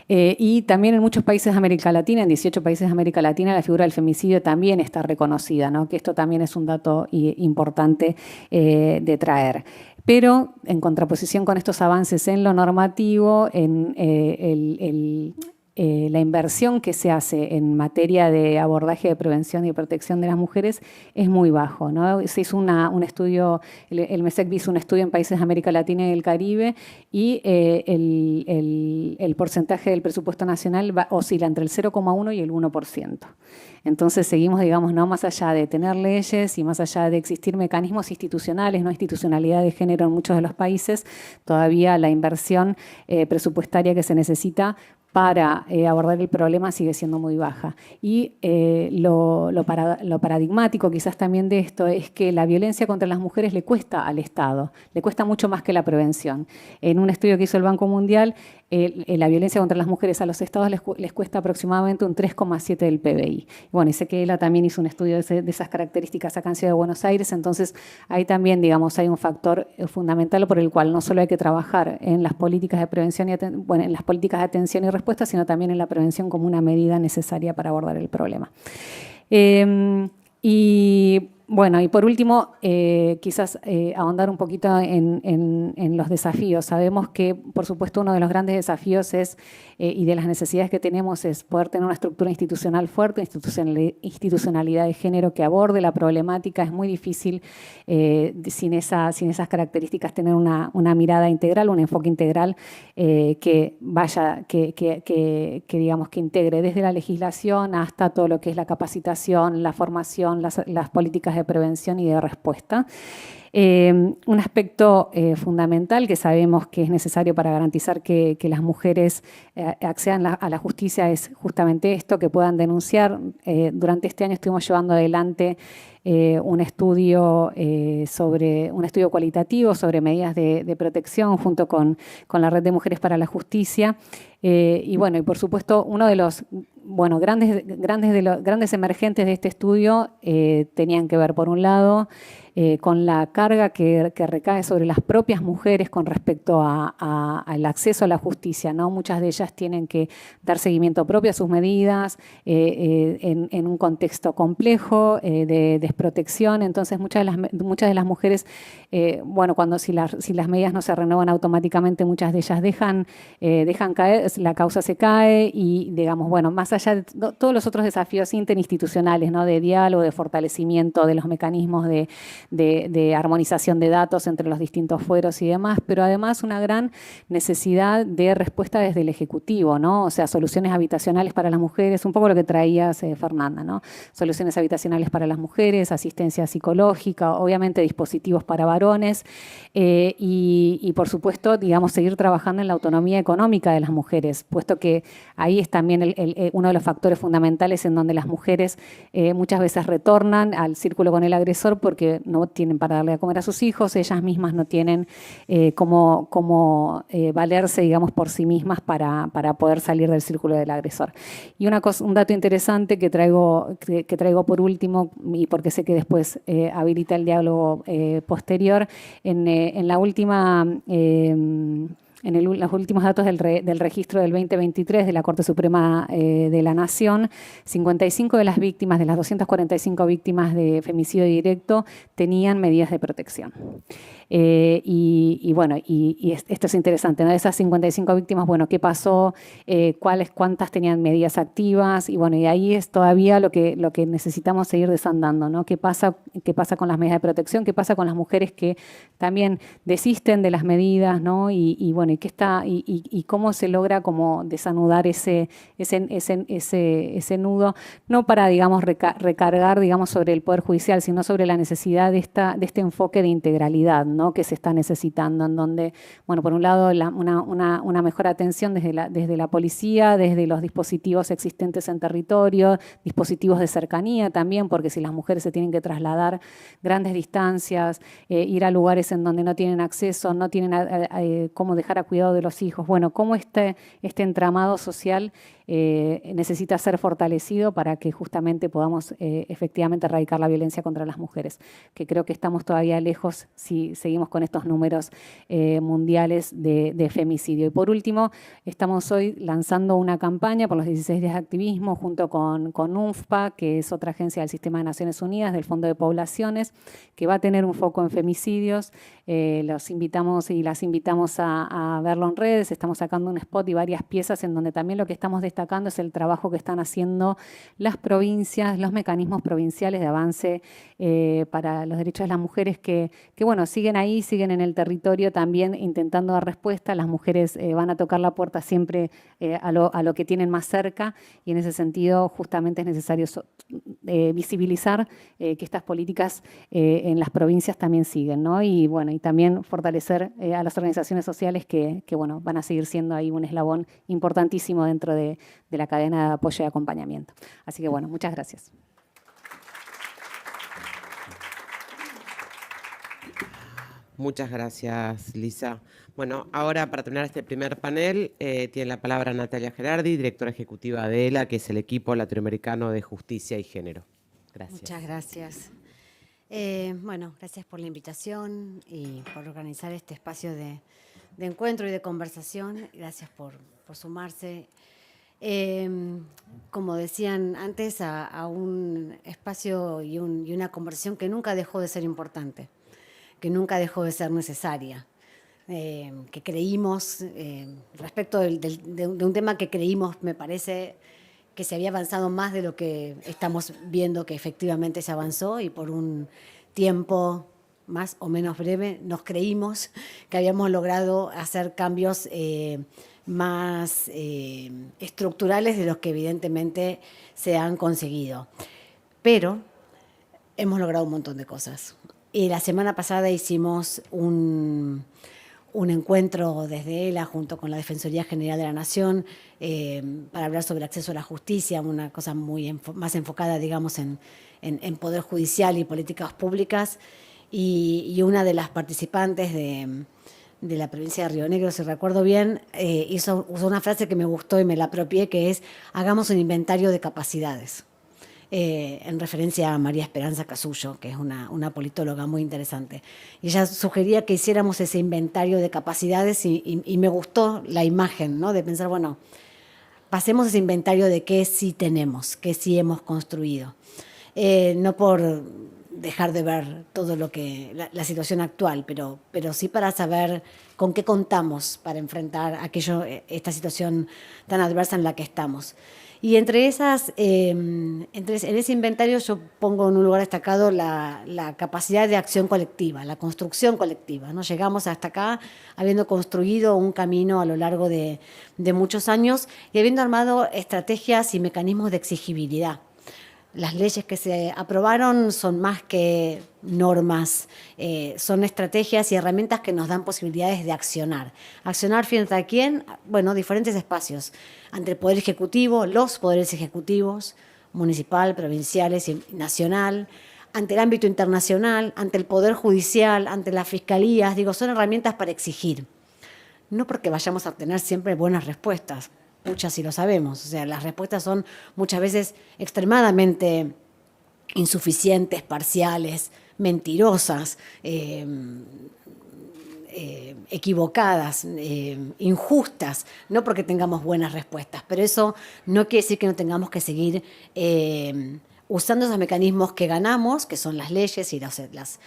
Y también en muchos países de América Latina, en 18 países de América Latina, la figura del femicidio también está reconocida, ¿no? Que esto también es un dato importante de traer. Pero en contraposición con estos avances en lo normativo, la inversión que se hace en materia de abordaje de prevención y de protección de las mujeres es muy bajo, ¿no? Se hizo un estudio, el MESEC hizo un estudio en países de América Latina y el Caribe, y el porcentaje del presupuesto nacional oscila entre el 0,1 y el 1%. Entonces seguimos, digamos, no más allá de tener leyes y más allá de existir mecanismos institucionales, no institucionalidad de género en muchos de los países, todavía la inversión presupuestaria que se necesita para abordar el problema sigue siendo muy baja. Y lo paradigmático quizás también de esto es que la violencia contra las mujeres le cuesta al Estado, le cuesta mucho más que la prevención. En un estudio que hizo el Banco Mundial, la violencia contra las mujeres a los estados les cuesta aproximadamente un 3,7 del PBI. Bueno, y sé que ella también hizo un estudio de esas características acá en Ciudad de Buenos Aires, entonces ahí también, digamos, hay un factor fundamental por el cual no solo hay que trabajar en las políticas de prevención en las políticas de atención y respuesta, sino también en la prevención como una medida necesaria para abordar el problema. Y bueno, y por último, quizás ahondar un poquito en los desafíos. Sabemos que, por supuesto, uno de los grandes desafíos es, y de las necesidades que tenemos es poder tener una estructura institucional fuerte, institucionalidad de género que aborde la problemática. Es muy difícil sin esas características tener una mirada integral, un enfoque integral que digamos que integre desde la legislación hasta todo lo que es la capacitación, la formación, las políticas de prevención y de respuesta. Un aspecto fundamental que sabemos que es necesario para garantizar que las mujeres accedan a la justicia es justamente esto, que puedan denunciar. Durante este año estuvimos llevando adelante un estudio cualitativo sobre medidas de protección junto con la Red de Mujeres para la Justicia. Y bueno, y por supuesto, uno de los grandes emergentes de este estudio tenían que ver, por un lado, con la carga que recae sobre las propias mujeres con respecto al acceso a la justicia, ¿no? Muchas de ellas tienen que dar seguimiento propio a sus medidas en un contexto complejo de desprotección. Entonces, muchas de las mujeres, si las medidas no se renuevan automáticamente, muchas de ellas dejan caer, la causa se cae y, digamos, bueno, más allá de todos los otros desafíos interinstitucionales, ¿no? De diálogo, de fortalecimiento de los mecanismos de armonización de datos entre los distintos fueros y demás, pero además una gran necesidad de respuesta desde el Ejecutivo, ¿no? O sea, soluciones habitacionales para las mujeres, un poco lo que traías, Fernanda, ¿no? Soluciones habitacionales para las mujeres, asistencia psicológica, obviamente dispositivos para varones y por supuesto, digamos, seguir trabajando en la autonomía económica de las mujeres, puesto que ahí es también uno de los factores fundamentales en donde las mujeres muchas veces retornan al círculo con el agresor porque no tienen para darle a comer a sus hijos, ellas mismas no tienen cómo valerse, digamos, por sí mismas para poder salir del círculo del agresor. Y un dato interesante que traigo por último, y porque sé que después habilita el diálogo posterior, en la última... los últimos datos del registro del 2023 de la Corte Suprema de la Nación, 55 de las víctimas, de las 245 víctimas de femicidio directo, tenían medidas de protección. Esto es interesante, ¿no? De esas 55 víctimas, bueno, ¿qué pasó? ¿Cuántas tenían medidas activas? Y bueno, y ahí es todavía lo que necesitamos seguir desandando, ¿no? ¿Qué pasa con las medidas de protección? ¿Qué pasa con las mujeres que también desisten de las medidas, ¿no? Y cómo se logra como desanudar ese nudo, no para, digamos, recargar, digamos, sobre el Poder Judicial, sino sobre la necesidad de este enfoque de integralidad, ¿no? Que se está necesitando, en donde, bueno, por un lado, una mejor atención desde la policía, desde los dispositivos existentes en territorio, dispositivos de cercanía también, porque si las mujeres se tienen que trasladar grandes distancias, ir a lugares en donde no tienen acceso, no tienen cómo dejar a cuidado de los hijos, bueno, cómo este entramado social necesita ser fortalecido para que justamente podamos efectivamente erradicar la violencia contra las mujeres, que creo que estamos todavía lejos si seguimos con estos números mundiales de femicidio. Y por último, estamos hoy lanzando una campaña por los 16 días de activismo junto con UNFPA, que es otra agencia del Sistema de Naciones Unidas, del Fondo de Poblaciones, que va a tener un foco en femicidios. Los invitamos y las invitamos a verlo en redes. Estamos sacando un spot y varias piezas en donde también lo que estamos destacando es el trabajo que están haciendo las provincias, los mecanismos provinciales de avance para los derechos de las mujeres que bueno, siguen ahí, siguen en el territorio también intentando dar respuesta. Las mujeres van a tocar la puerta siempre a lo que tienen más cerca y en ese sentido justamente es necesario visibilizar que estas políticas en las provincias también siguen, ¿no? Y bueno, y también fortalecer a las organizaciones sociales bueno, van a seguir siendo ahí un eslabón importantísimo dentro de la cadena de apoyo y acompañamiento. Así que bueno, muchas gracias. Muchas gracias, Lisa. Bueno, ahora para terminar este primer panel, tiene la palabra Natalia Gerardi, directora ejecutiva de ELA, que es el equipo latinoamericano de justicia y género. Gracias. Muchas gracias. Bueno, gracias por la invitación y por organizar este espacio de encuentro y de conversación. Gracias por sumarse. Como decían antes, a un espacio y una conversación que nunca dejó de ser importante, que nunca dejó de ser necesaria, que creímos, respecto de un tema que creímos, me parece, que se había avanzado más de lo que estamos viendo que efectivamente se avanzó, y por un tiempo más o menos breve nos creímos que habíamos logrado hacer cambios más estructurales de los que evidentemente se han conseguido. Pero hemos logrado un montón de cosas. Y la semana pasada hicimos un encuentro desde ELA junto con la Defensoría General de la Nación para hablar sobre acceso a la justicia, una cosa más enfocada, digamos, en poder judicial y políticas públicas. Y una de las participantes de la provincia de Río Negro, si recuerdo bien, usó una frase que me gustó y me la apropié, que es: hagamos un inventario de capacidades. En referencia a María Esperanza Casullo, que es una politóloga muy interesante. Y ella sugería que hiciéramos ese inventario de capacidades y me gustó la imagen, ¿no? De pensar, bueno, pasemos ese inventario de qué sí tenemos, qué sí hemos construido. No por dejar de ver todo lo que la situación actual, pero sí para saber con qué contamos para enfrentar esta situación tan adversa en la que estamos. Y en ese inventario yo pongo en un lugar destacado la capacidad de acción colectiva, la construcción colectiva, ¿no? Llegamos hasta acá habiendo construido un camino a lo largo de muchos años y habiendo armado estrategias y mecanismos de exigibilidad. Las leyes que se aprobaron son más que normas, son estrategias y herramientas que nos dan posibilidades de accionar. ¿Accionar frente a quién? Bueno, diferentes espacios. Ante el Poder Ejecutivo, los poderes ejecutivos, municipal, provinciales y nacional, ante el ámbito internacional, ante el Poder Judicial, ante las fiscalías. Digo, son herramientas para exigir. No porque vayamos a obtener siempre buenas respuestas. Muchas sí lo sabemos, o sea, las respuestas son muchas veces extremadamente insuficientes, parciales, mentirosas, equivocadas, injustas, no porque tengamos buenas respuestas, pero eso no quiere decir que no tengamos que seguir usando esos mecanismos que ganamos, que son las leyes y las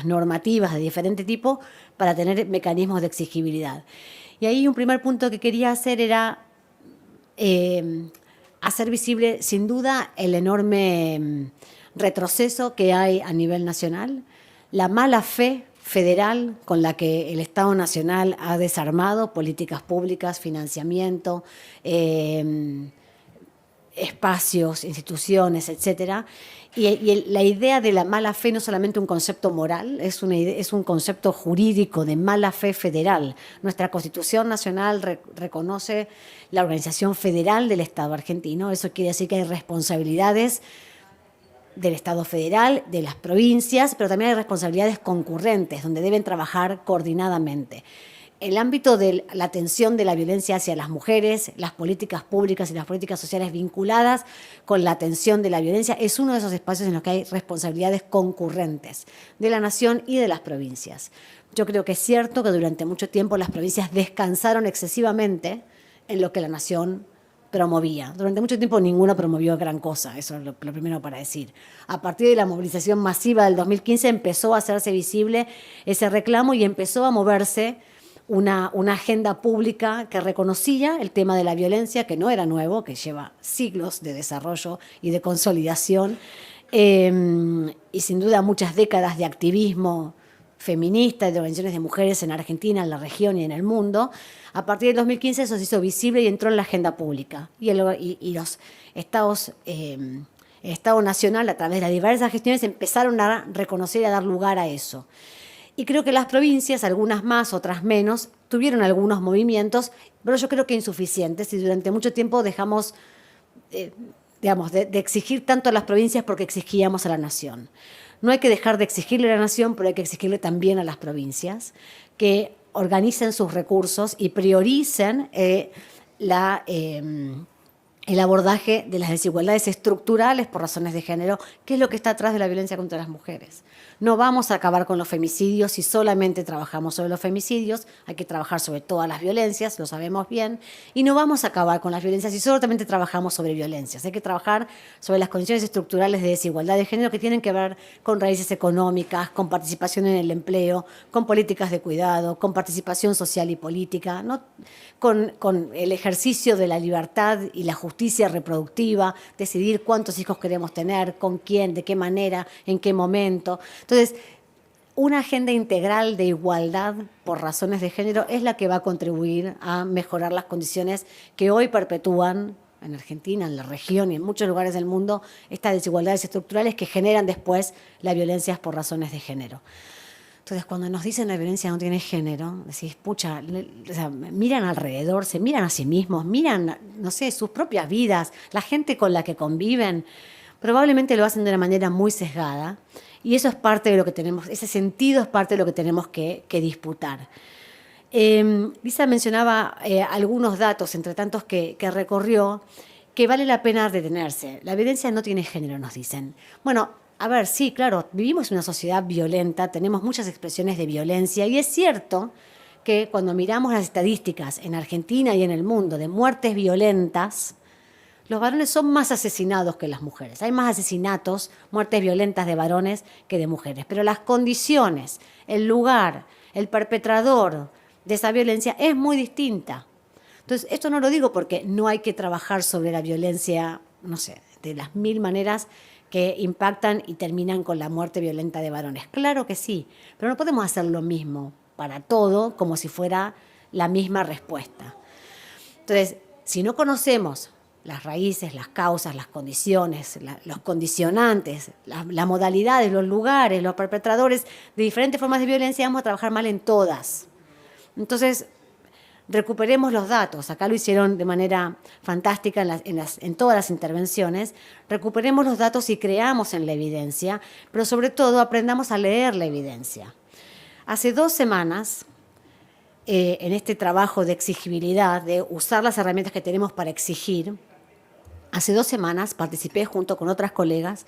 normativas de diferente tipo, para tener mecanismos de exigibilidad. Y ahí un primer punto que quería hacer era hacer visible, sin duda, el enorme retroceso que hay a nivel nacional, la mala fe federal con la que el Estado Nacional ha desarmado políticas públicas, financiamiento, espacios, instituciones, etcétera. Y la idea de la mala fe no es solamente un concepto moral, es un concepto jurídico de mala fe federal. Nuestra Constitución Nacional reconoce la organización federal del Estado argentino. Eso quiere decir que hay responsabilidades del Estado federal, de las provincias, pero también hay responsabilidades concurrentes, donde deben trabajar coordinadamente. El ámbito de la atención de la violencia hacia las mujeres, las políticas públicas y las políticas sociales vinculadas con la atención de la violencia es uno de esos espacios en los que hay responsabilidades concurrentes de la nación y de las provincias. Yo creo que es cierto que durante mucho tiempo las provincias descansaron excesivamente en lo que la nación promovía. Durante mucho tiempo ninguna promovió gran cosa, eso es lo primero para decir. A partir de la movilización masiva del 2015 empezó a hacerse visible ese reclamo y empezó a moverse una agenda pública que reconocía el tema de la violencia, que no era nuevo, que lleva siglos de desarrollo y de consolidación, y sin duda muchas décadas de activismo feminista y de organizaciones de mujeres en Argentina, en la región y en el mundo. A partir del 2015 eso se hizo visible y entró en la agenda pública. Y los estados, el Estado Nacional, a través de las diversas gestiones, empezaron a reconocer y a dar lugar a eso. Y creo que las provincias, algunas más, otras menos, tuvieron algunos movimientos, pero yo creo que insuficientes, y durante mucho tiempo dejamos, digamos, de exigir tanto a las provincias porque exigíamos a la nación. No hay que dejar de exigirle a la nación, pero hay que exigirle también a las provincias que organicen sus recursos y prioricen el abordaje de las desigualdades estructurales por razones de género, que es lo que está atrás de la violencia contra las mujeres. No vamos a acabar con los femicidios si solamente trabajamos sobre los femicidios, hay que trabajar sobre todas las violencias, lo sabemos bien, y no vamos a acabar con las violencias si solamente trabajamos sobre violencias. Hay que trabajar sobre las condiciones estructurales de desigualdad de género que tienen que ver con raíces económicas, con participación en el empleo, con políticas de cuidado, con participación social y política, ¿no? con el ejercicio de la libertad y la justicia reproductiva, decidir cuántos hijos queremos tener, con quién, de qué manera, en qué momento. Entonces, una agenda integral de igualdad por razones de género es la que va a contribuir a mejorar las condiciones que hoy perpetúan en Argentina, en la región y en muchos lugares del mundo estas desigualdades estructurales que generan después las violencias por razones de género. Entonces, cuando nos dicen la violencia no tiene género, decís, pucha, o sea, miran alrededor, se miran a sí mismos, miran, no sé, sus propias vidas, la gente con la que conviven, probablemente lo hacen de una manera muy sesgada, y eso es parte de lo que tenemos, ese sentido es parte de lo que tenemos que disputar. Lisa mencionaba algunos datos, entre tantos que recorrió, que vale la pena detenerse. La violencia no tiene género, nos dicen. Bueno, a ver, sí, claro, vivimos en una sociedad violenta, tenemos muchas expresiones de violencia, y es cierto que cuando miramos las estadísticas en Argentina y en el mundo de muertes violentas, los varones son más asesinados que las mujeres. Hay más asesinatos, muertes violentas de varones que de mujeres. Pero las condiciones, el lugar, el perpetrador de esa violencia es muy distinta. Entonces, esto no lo digo porque no hay que trabajar sobre la violencia, no sé, de las mil maneras que impactan y terminan con la muerte violenta de varones. Claro que sí, pero no podemos hacer lo mismo para todo como si fuera la misma respuesta. Entonces, si no conocemos las raíces, las causas, las condiciones, los condicionantes, las modalidades, los lugares, los perpetradores de diferentes formas de violencia, vamos a trabajar mal en todas. Entonces, recuperemos los datos. Acá lo hicieron de manera fantástica en todas las intervenciones. Recuperemos los datos y creamos en la evidencia, pero sobre todo aprendamos a leer la evidencia. Hace 2 semanas, en este trabajo de exigibilidad, de usar las herramientas que tenemos para exigir, hace 2 semanas participé junto con otras colegas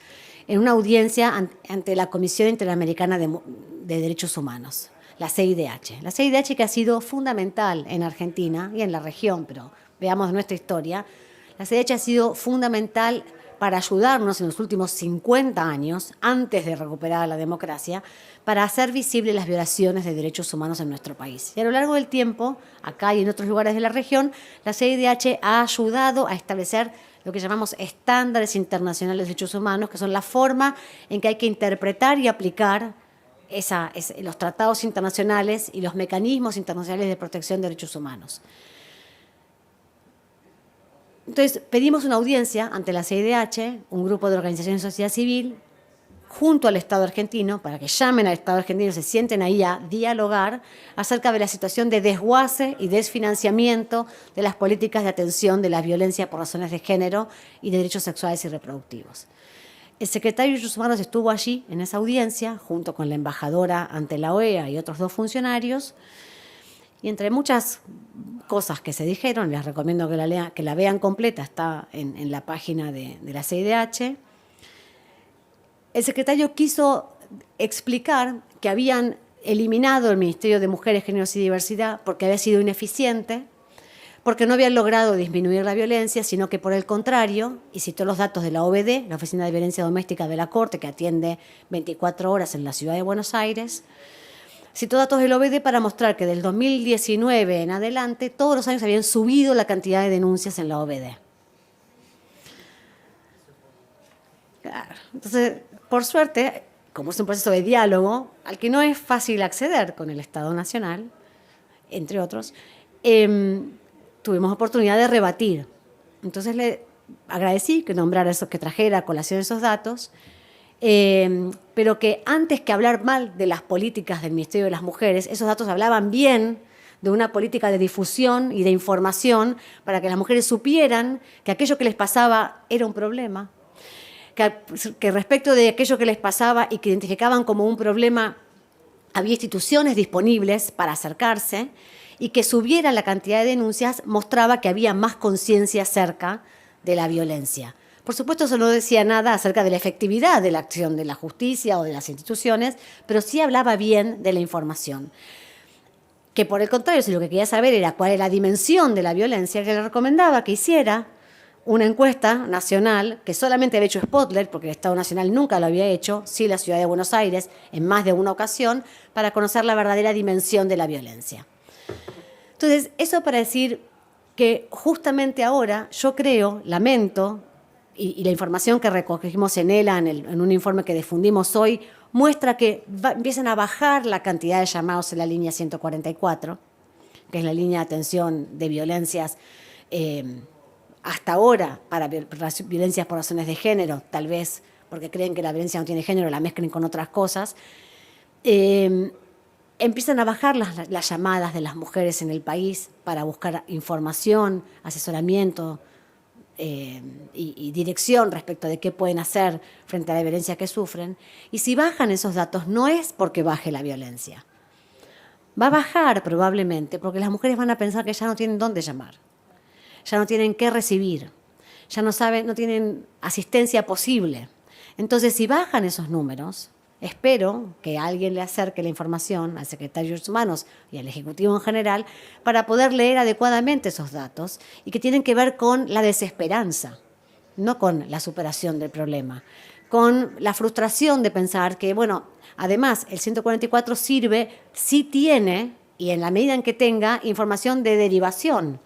en una audiencia ante la Comisión Interamericana de Derechos Humanos, la CIDH. La CIDH que ha sido fundamental en Argentina y en la región, pero veamos nuestra historia. La CIDH ha sido fundamental para ayudarnos en los últimos 50 años, antes de recuperar la democracia, para hacer visibles las violaciones de derechos humanos en nuestro país. Y a lo largo del tiempo, acá y en otros lugares de la región, la CIDH ha ayudado a establecer lo que llamamos estándares internacionales de derechos humanos, que son la forma en que hay que interpretar y aplicar los tratados internacionales y los mecanismos internacionales de protección de derechos humanos. Entonces, pedimos una audiencia ante la CIDH, un grupo de organizaciones de sociedad civil, junto al Estado argentino, para que llamen al Estado argentino, se sienten ahí a dialogar acerca de la situación de desguace y desfinanciamiento de las políticas de atención de la violencia por razones de género y de derechos sexuales y reproductivos. El secretario de Derechos Humanos estuvo allí en esa audiencia, junto con la embajadora ante la OEA y otros 2 funcionarios, y entre muchas cosas que se dijeron, les recomiendo que la vean completa, está en la página de la CIDH, el secretario quiso explicar que habían eliminado el Ministerio de Mujeres, Géneros y Diversidad porque había sido ineficiente, porque no habían logrado disminuir la violencia, sino que por el contrario, y citó los datos de la OVD, la Oficina de Violencia Doméstica de la Corte, que atiende 24 horas en la ciudad de Buenos Aires, citó datos de la OVD para mostrar que del 2019 en adelante, todos los años habían subido la cantidad de denuncias en la OVD. Claro. Entonces, por suerte, como es un proceso de diálogo, al que no es fácil acceder con el Estado Nacional, entre otros, tuvimos oportunidad de rebatir. Entonces le agradecí que nombrara eso, que trajera a colación esos datos, pero que antes que hablar mal de las políticas del Ministerio de las Mujeres, esos datos hablaban bien de una política de difusión y de información para que las mujeres supieran que aquello que les pasaba era un problema, que respecto de aquello que les pasaba y que identificaban como un problema, había instituciones disponibles para acercarse, y que subiera la cantidad de denuncias mostraba que había más conciencia acerca de la violencia. Por supuesto, eso no decía nada acerca de la efectividad de la acción de la justicia o de las instituciones, pero sí hablaba bien de la información. Que por el contrario, si lo que quería saber era cuál era la dimensión de la violencia, que le recomendaba que hiciera una encuesta nacional que solamente había hecho Spotlight, porque el Estado Nacional nunca lo había hecho, sí la Ciudad de Buenos Aires, en más de una ocasión, para conocer la verdadera dimensión de la violencia. Entonces, eso para decir que justamente ahora yo creo, lamento, y la información que recogimos en ELA, en un informe que difundimos hoy, muestra que empiezan a bajar la cantidad de llamados en la línea 144, que es la línea de atención de violencias hasta ahora para violencias por razones de género, tal vez porque creen que la violencia no tiene género, la mezclen con otras cosas. Empiezan a bajar las llamadas de las mujeres en el país para buscar información, asesoramiento y dirección respecto de qué pueden hacer frente a la violencia que sufren. Y si bajan esos datos, no es porque baje la violencia. Va a bajar probablemente porque las mujeres van a pensar que ya no tienen dónde llamar, ya no tienen qué recibir, ya no saben, no tienen asistencia posible. Entonces, si bajan esos números, espero que alguien le acerque la información al secretario de Derechos Humanos y al Ejecutivo en general para poder leer adecuadamente esos datos y que tienen que ver con la desesperanza, no con la superación del problema, con la frustración de pensar que, bueno, además el 144 sirve, sí tiene, y en la medida en que tenga, información de derivación.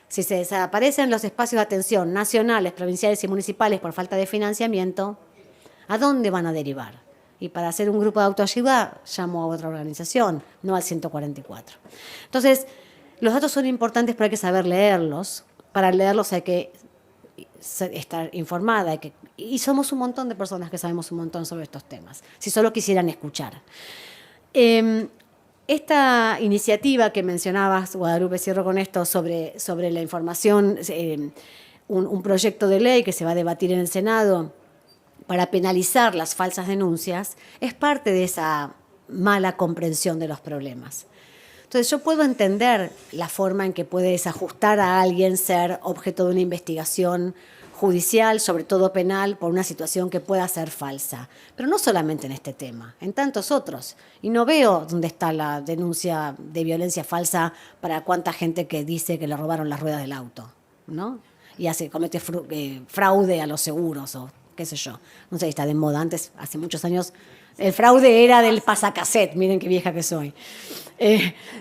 Si se desaparecen los espacios de atención nacionales, provinciales y municipales por falta de financiamiento, ¿a dónde van a derivar? Y para hacer un grupo de autoayuda, llamo a otra organización, no al 144. Entonces, los datos son importantes, pero hay que saber leerlos. Para leerlos hay que estar informada. Y somos un montón de personas que sabemos un montón sobre estos temas, si solo quisieran escuchar. Esta iniciativa que mencionabas, Guadalupe, cierro con esto, sobre la información, un proyecto de ley que se va a debatir en el Senado para penalizar las falsas denuncias, es parte de esa mala comprensión de los problemas. Entonces, yo puedo entender la forma en que puede desajustar a alguien ser objeto de una investigación judicial, sobre todo penal, por una situación que pueda ser falsa. Pero no solamente en este tema, en tantos otros. Y no veo dónde está la denuncia de violencia falsa para cuánta gente que dice que le robaron las ruedas del auto, ¿no? Y comete fraude a los seguros o qué sé yo. No sé si está de moda. Antes, hace muchos años, el fraude era del pasacassette. Miren qué vieja que soy.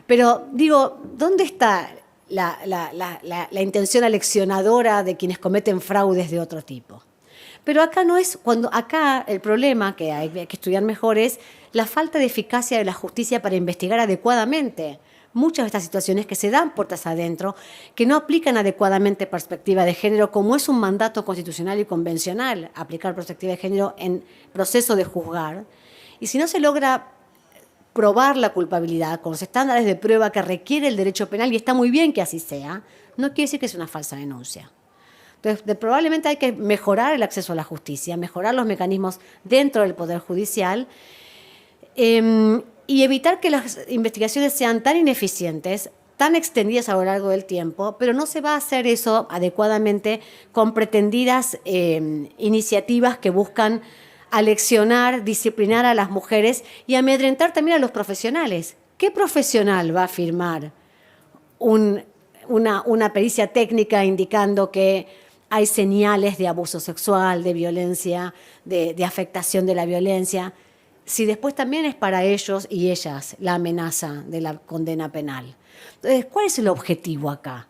Pero digo, ¿dónque está la intención aleccionadora de quienes cometen fraudes de otro tipo? Pero acá no es, acá el problema que hay que estudiar mejor es la falta de eficacia de la justicia para investigar adecuadamente muchas de estas situaciones que se dan puertas adentro, que no aplican adecuadamente perspectiva de género, como es un mandato constitucional y convencional, aplicar perspectiva de género en proceso de juzgar. Y si no se logra probar la culpabilidad con los estándares de prueba que requiere el derecho penal, y está muy bien que así sea, no quiere decir que es una falsa denuncia. Entonces, probablemente hay que mejorar el acceso a la justicia, mejorar los mecanismos dentro del Poder Judicial, y evitar que las investigaciones sean tan ineficientes, tan extendidas a lo largo del tiempo, pero no se va a hacer eso adecuadamente con pretendidas iniciativas que buscan aleccionar, disciplinar a las mujeres y amedrentar también a los profesionales. ¿Qué profesional va a firmar una pericia técnica indicando que hay señales de abuso sexual, de violencia, de afectación de la violencia, si después también es para ellos y ellas la amenaza de la condena penal? Entonces, ¿cuál es el objetivo acá?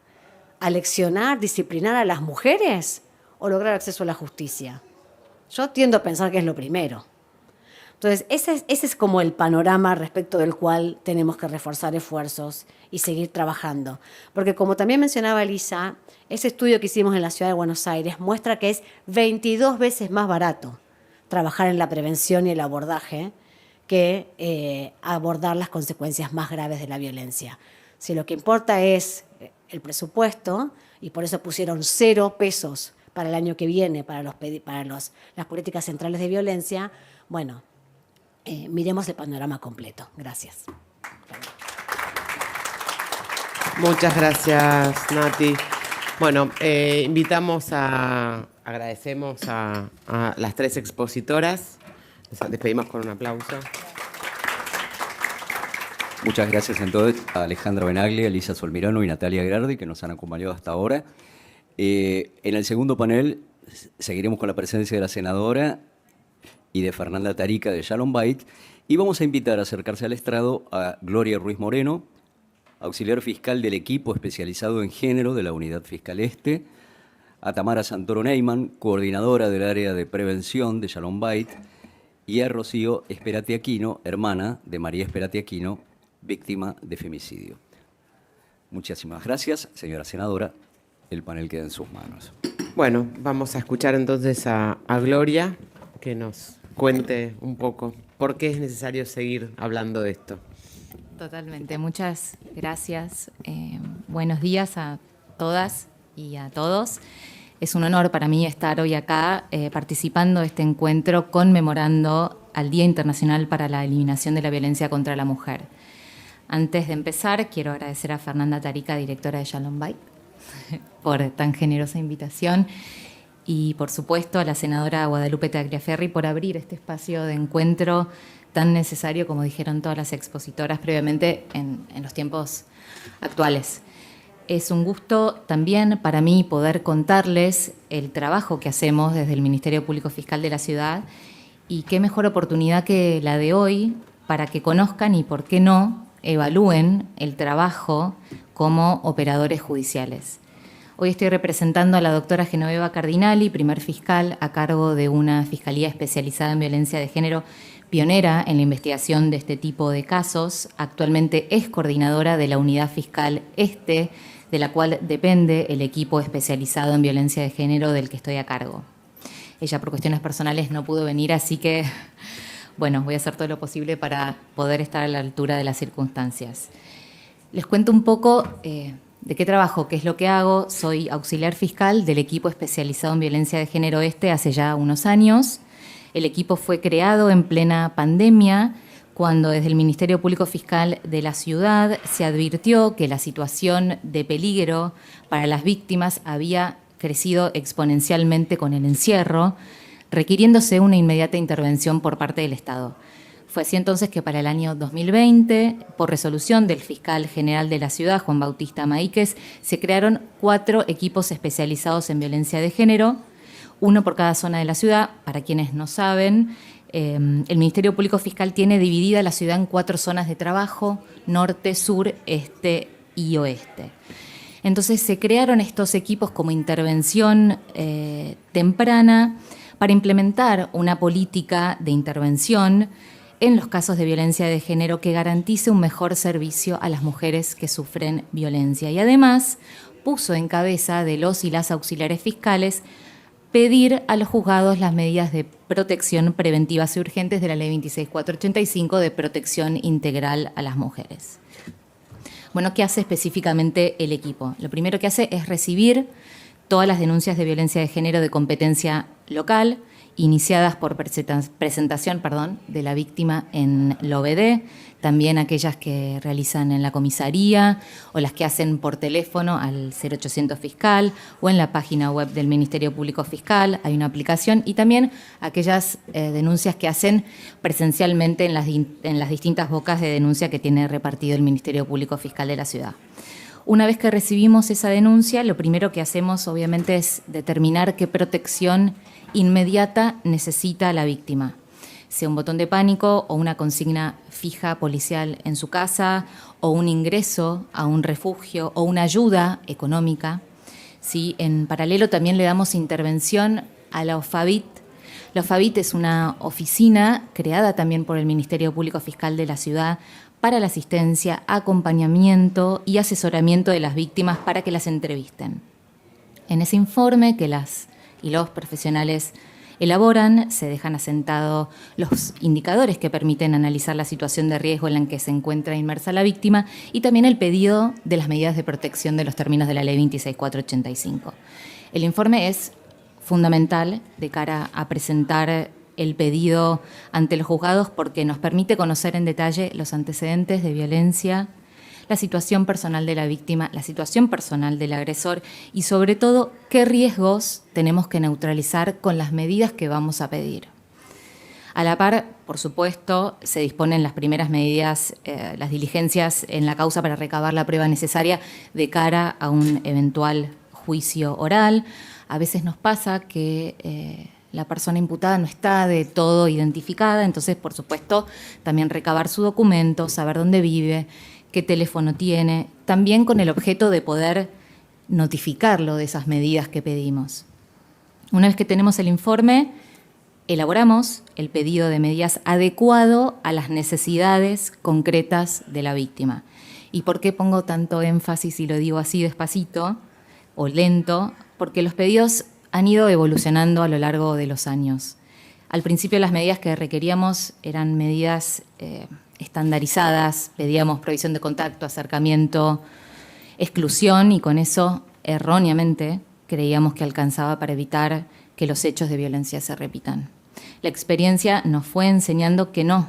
¿Aleccionar, disciplinar a las mujeres o lograr acceso a la justicia? Yo tiendo a pensar que es lo primero. Entonces, ese es como el panorama respecto del cual tenemos que reforzar esfuerzos y seguir trabajando. Porque como también mencionaba Elisa, ese estudio que hicimos en la Ciudad de Buenos Aires muestra que es 22 veces más barato trabajar en la prevención y el abordaje que abordar las consecuencias más graves de la violencia. Si lo que importa es el presupuesto, y por eso pusieron 0 pesos para el año que viene para las políticas centrales de violencia, bueno, miremos el panorama completo. Gracias. Muchas gracias, Nati. Bueno, agradecemos a las 3 expositoras. Les despedimos con un aplauso. Muchas gracias entonces a Alejandra Benaglia, Elisa Solmirano y Natalia Gerardi, que nos han acompañado hasta ahora. En el segundo panel seguiremos con la presencia de la senadora y de Fernanda Tarica de Shalom Bait, y vamos a invitar a acercarse al estrado a Gloria Ruiz Moreno, auxiliar fiscal del equipo especializado en género de la Unidad Fiscal Este, a Tamara Santoro Neyman, coordinadora del área de prevención de Shalom Bait, y a Rocío Esperati Aquino, hermana de María Esperati Aquino, víctima de femicidio. Muchísimas gracias, señora senadora. El panel queda en sus manos. Bueno, vamos a escuchar entonces a Gloria, que nos cuente un poco por qué es necesario seguir hablando de esto. Totalmente, muchas gracias. Buenos días a todas y a todos. Es un honor para mí estar hoy acá participando de este encuentro conmemorando al Día Internacional para la Eliminación de la Violencia contra la Mujer. Antes de empezar, quiero agradecer a Fernanda Tarica, directora de Shalom Bait, por tan generosa invitación, y por supuesto a la senadora Guadalupe Tagliaferri por abrir este espacio de encuentro tan necesario, como dijeron todas las expositoras previamente, en los tiempos actuales. Es un gusto también para mí poder contarles el trabajo que hacemos desde el Ministerio Público Fiscal de la ciudad, y qué mejor oportunidad que la de hoy para que conozcan y, por qué no, evalúen el trabajo como operadores judiciales. Hoy estoy representando a la doctora Genoveva Cardinali, primer fiscal a cargo de una fiscalía especializada en violencia de género, pionera en la investigación de este tipo de casos. Actualmente es coordinadora de la Unidad Fiscal Este, de la cual depende el equipo especializado en violencia de género del que estoy a cargo. Ella, por cuestiones personales, no pudo venir, así que, bueno, voy a hacer todo lo posible para poder estar a la altura de las circunstancias. Les cuento un poco de qué trabajo, qué es lo que hago. Soy auxiliar fiscal del equipo especializado en violencia de género Este hace ya unos años. El equipo fue creado en plena pandemia, cuando desde el Ministerio Público Fiscal de la ciudad se advirtió que la situación de peligro para las víctimas había crecido exponencialmente con el encierro, requiriéndose una inmediata intervención por parte del Estado. Fue así entonces que para el año 2020, por resolución del fiscal general de la ciudad, Juan Bautista Maíquez, se crearon 4 equipos especializados en violencia de género, uno por cada zona de la ciudad. Para quienes no saben, el Ministerio Público Fiscal tiene dividida la ciudad en 4 zonas de trabajo: norte, sur, este y oeste. Entonces se crearon estos equipos como intervención temprana para implementar una política de intervención en los casos de violencia de género que garantice un mejor servicio a las mujeres que sufren violencia. Y además puso en cabeza de los y las auxiliares fiscales pedir a los juzgados las medidas de protección preventivas y urgentes de la Ley 26485 de protección integral a las mujeres. Bueno, ¿qué hace específicamente el equipo? Lo primero que hace es recibir todas las denuncias de violencia de género de competencia local, iniciadas por presentación de la víctima en la OBD, también aquellas que realizan en la comisaría o las que hacen por teléfono al 0800 fiscal o en la página web del Ministerio Público Fiscal. Hay una aplicación, y también aquellas denuncias que hacen presencialmente en las distintas bocas de denuncia que tiene repartido el Ministerio Público Fiscal de la ciudad. Una vez que recibimos esa denuncia, lo primero que hacemos obviamente es determinar qué protección inmediata necesita la víctima, sea un botón de pánico o una consigna fija policial en su casa, o un ingreso a un refugio o una ayuda económica. ¿Sí? En paralelo también le damos intervención a la OFABIT. La OFABIT es una oficina creada también por el Ministerio Público Fiscal de la ciudad para la asistencia, acompañamiento y asesoramiento de las víctimas para que las entrevisten. En ese informe que las y los profesionales elaboran, se dejan asentados los indicadores que permiten analizar la situación de riesgo en la que se encuentra inmersa la víctima y también el pedido de las medidas de protección de los términos de la Ley 26485. El informe es fundamental de cara a presentar el pedido ante los juzgados porque nos permite conocer en detalle los antecedentes de violencia, la situación personal de la víctima, la situación personal del agresor y sobre todo qué riesgos tenemos que neutralizar con las medidas que vamos a pedir. A la par, por supuesto, se disponen las primeras medidas, las diligencias en la causa para recabar la prueba necesaria de cara a un eventual juicio oral. A veces nos pasa que la persona imputada no está de todo identificada, entonces, por supuesto, también recabar su documento, saber dónde vive, qué teléfono tiene, también con el objeto de poder notificarlo de esas medidas que pedimos. Una vez que tenemos el informe, elaboramos el pedido de medidas adecuado a las necesidades concretas de la víctima. ¿Y por qué pongo tanto énfasis y lo digo así despacito o lento? Porque los pedidos han ido evolucionando a lo largo de los años. Al principio las medidas que requeríamos eran medidas estandarizadas, pedíamos provisión de contacto, acercamiento, exclusión y con eso erróneamente creíamos que alcanzaba para evitar que los hechos de violencia se repitan. La experiencia nos fue enseñando que no,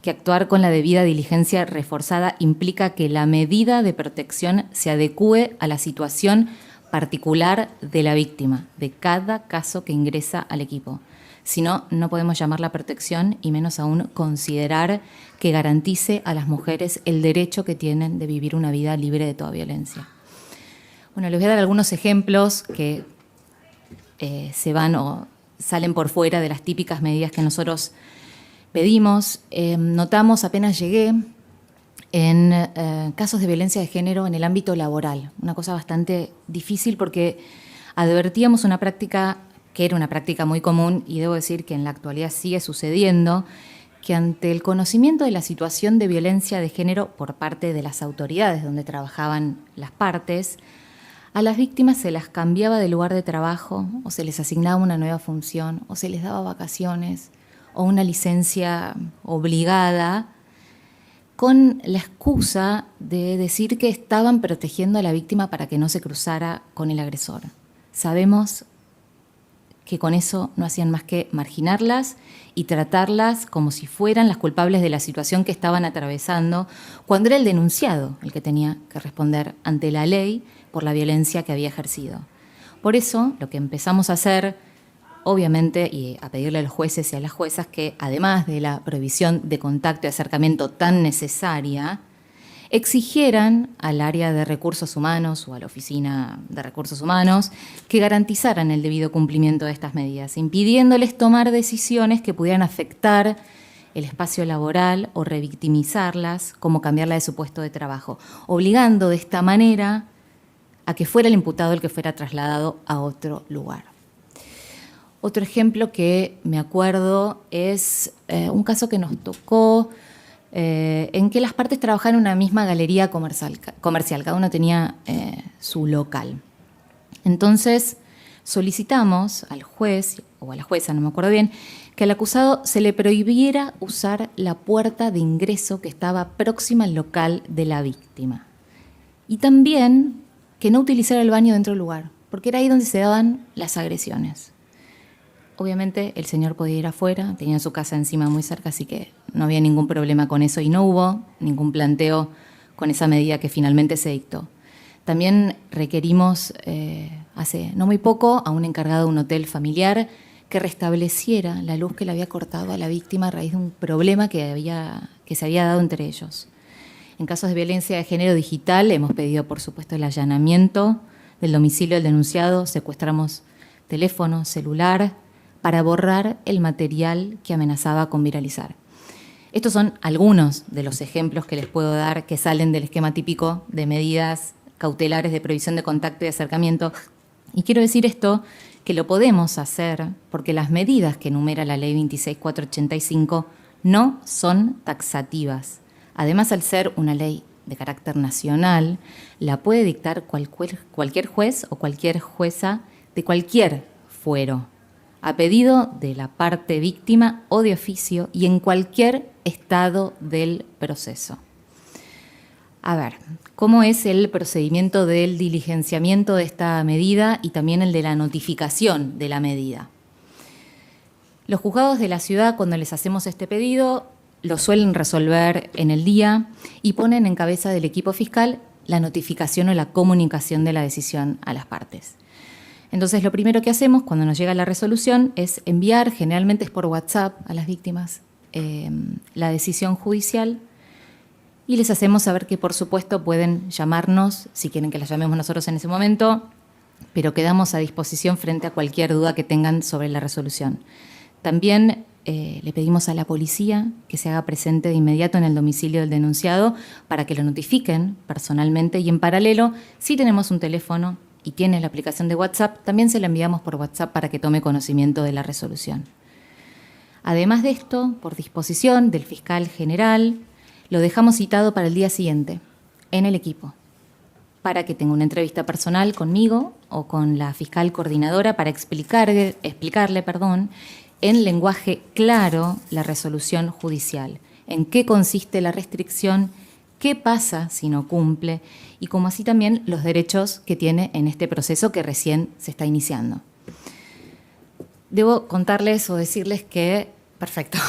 que actuar con la debida diligencia reforzada implica que la medida de protección se adecúe a la situación particular de la víctima, de cada caso que ingresa al equipo. Si no, no podemos llamarla protección y menos aún considerar que garantice a las mujeres el derecho que tienen de vivir una vida libre de toda violencia. Bueno, les voy a dar algunos ejemplos que se van o salen por fuera de las típicas medidas que nosotros pedimos. Notamos apenas llegué en casos de violencia de género en el ámbito laboral, una cosa bastante difícil porque advertíamos una práctica que era una práctica muy común y debo decir que en la actualidad sigue sucediendo, que ante el conocimiento de la situación de violencia de género por parte de las autoridades donde trabajaban las partes, a las víctimas se las cambiaba de lugar de trabajo o se les asignaba una nueva función o se les daba vacaciones o una licencia obligada con la excusa de decir que estaban protegiendo a la víctima para que no se cruzara con el agresor. Sabemos que con eso no hacían más que marginarlas y tratarlas como si fueran las culpables de la situación que estaban atravesando, cuando era el denunciado el que tenía que responder ante la ley por la violencia que había ejercido. Por eso, lo que empezamos a hacer, obviamente, y a pedirle a los jueces y a las juezas que, además de la prohibición de contacto y acercamiento tan necesaria, exigieran al área de recursos humanos o a la oficina de recursos humanos que garantizaran el debido cumplimiento de estas medidas, impidiéndoles tomar decisiones que pudieran afectar el espacio laboral o revictimizarlas, como cambiarla de su puesto de trabajo, obligando de esta manera a que fuera el imputado el que fuera trasladado a otro lugar. Otro ejemplo que me acuerdo es un caso que nos tocó en que las partes trabajaban en una misma galería comercial. Cada uno tenía su local. Entonces solicitamos al juez o a la jueza, no me acuerdo bien, que al acusado se le prohibiera usar la puerta de ingreso que estaba próxima al local de la víctima. Y también que no utilizara el baño dentro del lugar, porque era ahí donde se daban las agresiones. Obviamente el señor podía ir afuera, tenía su casa encima muy cerca, así que no había ningún problema con eso y no hubo ningún planteo con esa medida que finalmente se dictó. También requerimos hace no muy poco a un encargado de un hotel familiar que restableciera la luz que le había cortado a la víctima a raíz de un problema que se había dado entre ellos. En casos de violencia de género digital hemos pedido, por supuesto, el allanamiento del domicilio del denunciado, secuestramos teléfono, celular, para borrar el material que amenazaba con viralizar. Estos son algunos de los ejemplos que les puedo dar que salen del esquema típico de medidas cautelares de prohibición de contacto y acercamiento. Y quiero decir esto, que lo podemos hacer porque las medidas que enumera la Ley 26485 no son taxativas. Además, al ser una ley de carácter nacional, la puede dictar cualquier juez o cualquier jueza de cualquier fuero. a pedido de la parte víctima o de oficio y en cualquier estado del proceso. A ver, ¿cómo es el procedimiento del diligenciamiento de esta medida y también el de la notificación de la medida? Los juzgados de la ciudad, cuando les hacemos este pedido, lo suelen resolver en el día y ponen en cabeza del equipo fiscal la notificación o la comunicación de la decisión a las partes. Entonces, lo primero que hacemos cuando nos llega la resolución es enviar, generalmente es por WhatsApp, a las víctimas la decisión judicial y les hacemos saber que, por supuesto, pueden llamarnos, si quieren que las llamemos nosotros en ese momento, pero quedamos a disposición frente a cualquier duda que tengan sobre la resolución. También le pedimos a la policía que se haga presente de inmediato en el domicilio del denunciado para que lo notifiquen personalmente y en paralelo, si tenemos un teléfono y tiene la aplicación de WhatsApp, también se la enviamos por WhatsApp para que tome conocimiento de la resolución. Además de esto, por disposición del fiscal general, lo dejamos citado para el día siguiente en el equipo, para que tenga una entrevista personal conmigo o con la fiscal coordinadora para explicarle, en lenguaje claro la resolución judicial, en qué consiste la restricción, qué pasa si no cumple y como así también los derechos que tiene en este proceso que recién se está iniciando. Debo contarles o decirles que, perfecto,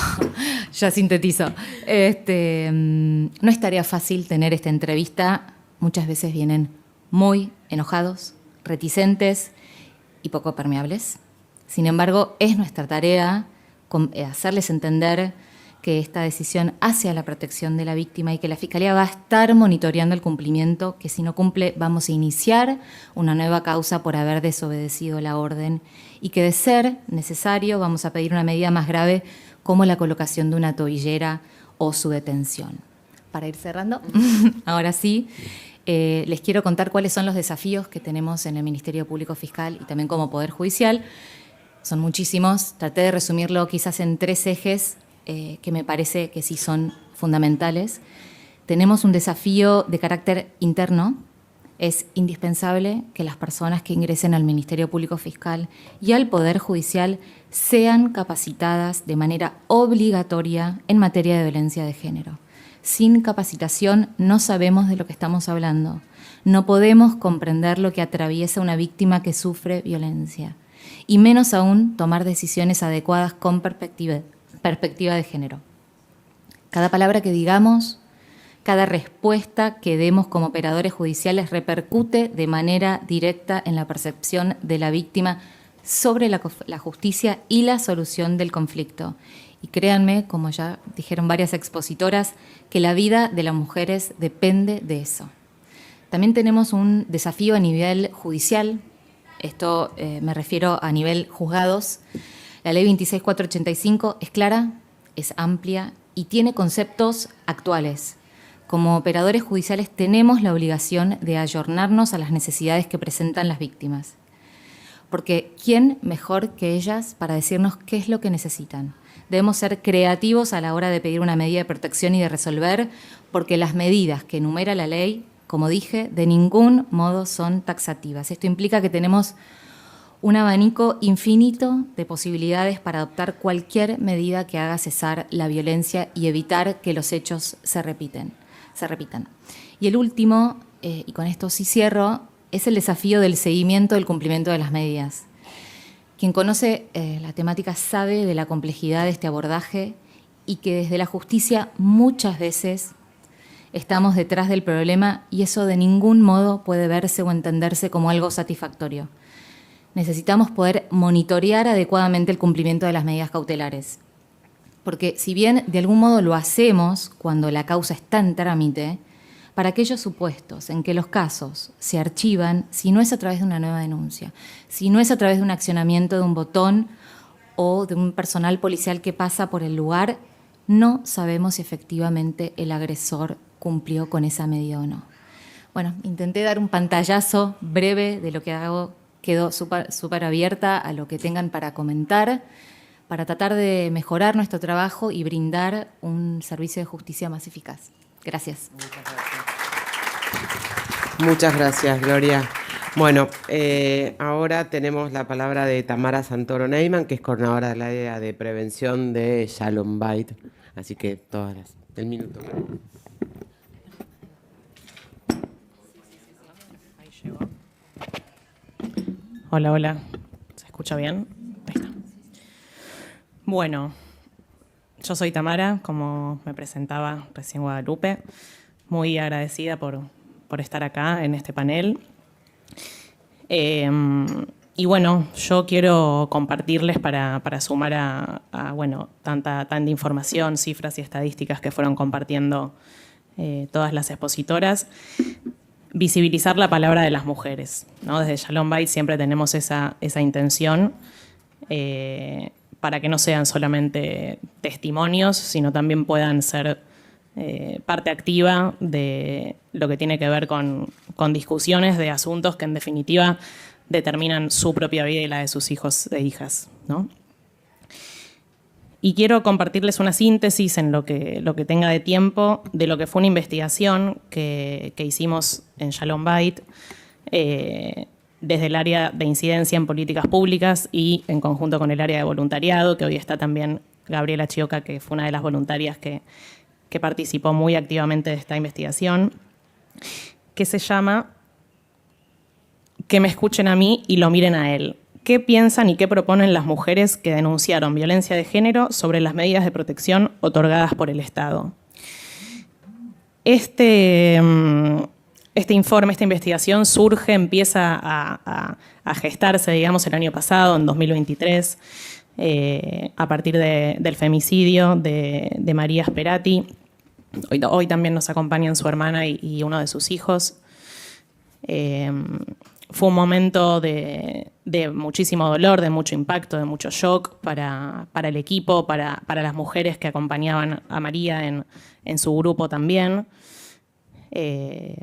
ya sintetizo, no es tarea fácil tener esta entrevista, muchas veces vienen muy enojados, reticentes y poco permeables. Sin embargo, es nuestra tarea hacerles entender que esta decisión hace a la protección de la víctima y que la Fiscalía va a estar monitoreando el cumplimiento, que si no cumple vamos a iniciar una nueva causa por haber desobedecido la orden y que de ser necesario vamos a pedir una medida más grave como la colocación de una tobillera o su detención. Para ir cerrando, ahora sí, les quiero contar cuáles son los desafíos que tenemos en el Ministerio Público Fiscal y también como Poder Judicial. Son muchísimos, traté de resumirlo quizás en 3 ejes que me parece que sí son fundamentales. Tenemos un desafío de carácter interno. Es indispensable que las personas que ingresen al Ministerio Público Fiscal y al Poder Judicial sean capacitadas de manera obligatoria en materia de violencia de género. Sin capacitación no sabemos de lo que estamos hablando. No podemos comprender lo que atraviesa una víctima que sufre violencia. Y menos aún tomar decisiones adecuadas con perspectiva de género. Cada palabra que digamos, cada respuesta que demos como operadores judiciales repercute de manera directa en la percepción de la víctima sobre la justicia y la solución del conflicto. Y créanme, como ya dijeron varias expositoras, que la vida de las mujeres depende de eso. También tenemos un desafío a nivel judicial. Esto me refiero a nivel juzgados. La ley 26485 es clara, es amplia y tiene conceptos actuales. Como operadores judiciales tenemos la obligación de ayornarnos a las necesidades que presentan las víctimas. Porque ¿quién mejor que ellas para decirnos qué es lo que necesitan? Debemos ser creativos a la hora de pedir una medida de protección y de resolver, porque las medidas que enumera la ley, como dije, de ningún modo son taxativas. Esto implica que tenemos un abanico infinito de posibilidades para adoptar cualquier medida que haga cesar la violencia y evitar que los hechos se repitan. Y el último, y con esto sí cierro, es el desafío del seguimiento del cumplimiento de las medidas. Quien conoce la temática sabe de la complejidad de este abordaje y que desde la justicia muchas veces estamos detrás del problema y eso de ningún modo puede verse o entenderse como algo satisfactorio. Necesitamos poder monitorear adecuadamente el cumplimiento de las medidas cautelares. Porque si bien de algún modo lo hacemos cuando la causa está en trámite, para aquellos supuestos en que los casos se archivan, si no es a través de una nueva denuncia, si no es a través de un accionamiento de un botón o de un personal policial que pasa por el lugar, no sabemos si efectivamente el agresor cumplió con esa medida o no. Bueno, intenté dar un pantallazo breve de lo que hago. Quedó súper abierta a lo que tengan para comentar, para tratar de mejorar nuestro trabajo y brindar un servicio de justicia más eficaz. Gracias. Muchas gracias, Gloria. Bueno, ahora tenemos la palabra de Tamara Santoro Neyman, que es coordinadora del área de prevención de Shalom Bait. Así que el minuto. Hola, hola. ¿Se escucha bien? Ahí está. Bueno, yo soy Tamara, como me presentaba recién Guadalupe. Muy agradecida por estar acá en este panel. Y bueno, yo quiero compartirles para sumar a tanta información, cifras y estadísticas que fueron compartiendo todas las expositoras, visibilizar la palabra de las mujeres, ¿no? Desde Shalom Bait siempre tenemos esa intención para que no sean solamente testimonios, sino también puedan ser parte activa de lo que tiene que ver con discusiones de asuntos que en definitiva determinan su propia vida y la de sus hijos e hijas, ¿no? Y quiero compartirles una síntesis en lo que tenga de tiempo de lo que fue una investigación que hicimos en Shalom Bait desde el área de incidencia en políticas públicas y en conjunto con el área de voluntariado, que hoy está también Gabriela Chioca, que fue una de las voluntarias que participó muy activamente de esta investigación, que se llama Que me escuchen a mí y lo miren a él. ¿Qué piensan y qué proponen las mujeres que denunciaron violencia de género sobre las medidas de protección otorgadas por el Estado? Este informe, esta investigación empieza a gestarse, digamos, el año pasado, en 2023, a partir del femicidio de María Sperati. Hoy también nos acompañan su hermana y uno de sus hijos. Fue un momento de muchísimo dolor, de mucho impacto, de mucho shock para el equipo, para las mujeres que acompañaban a María en su grupo también.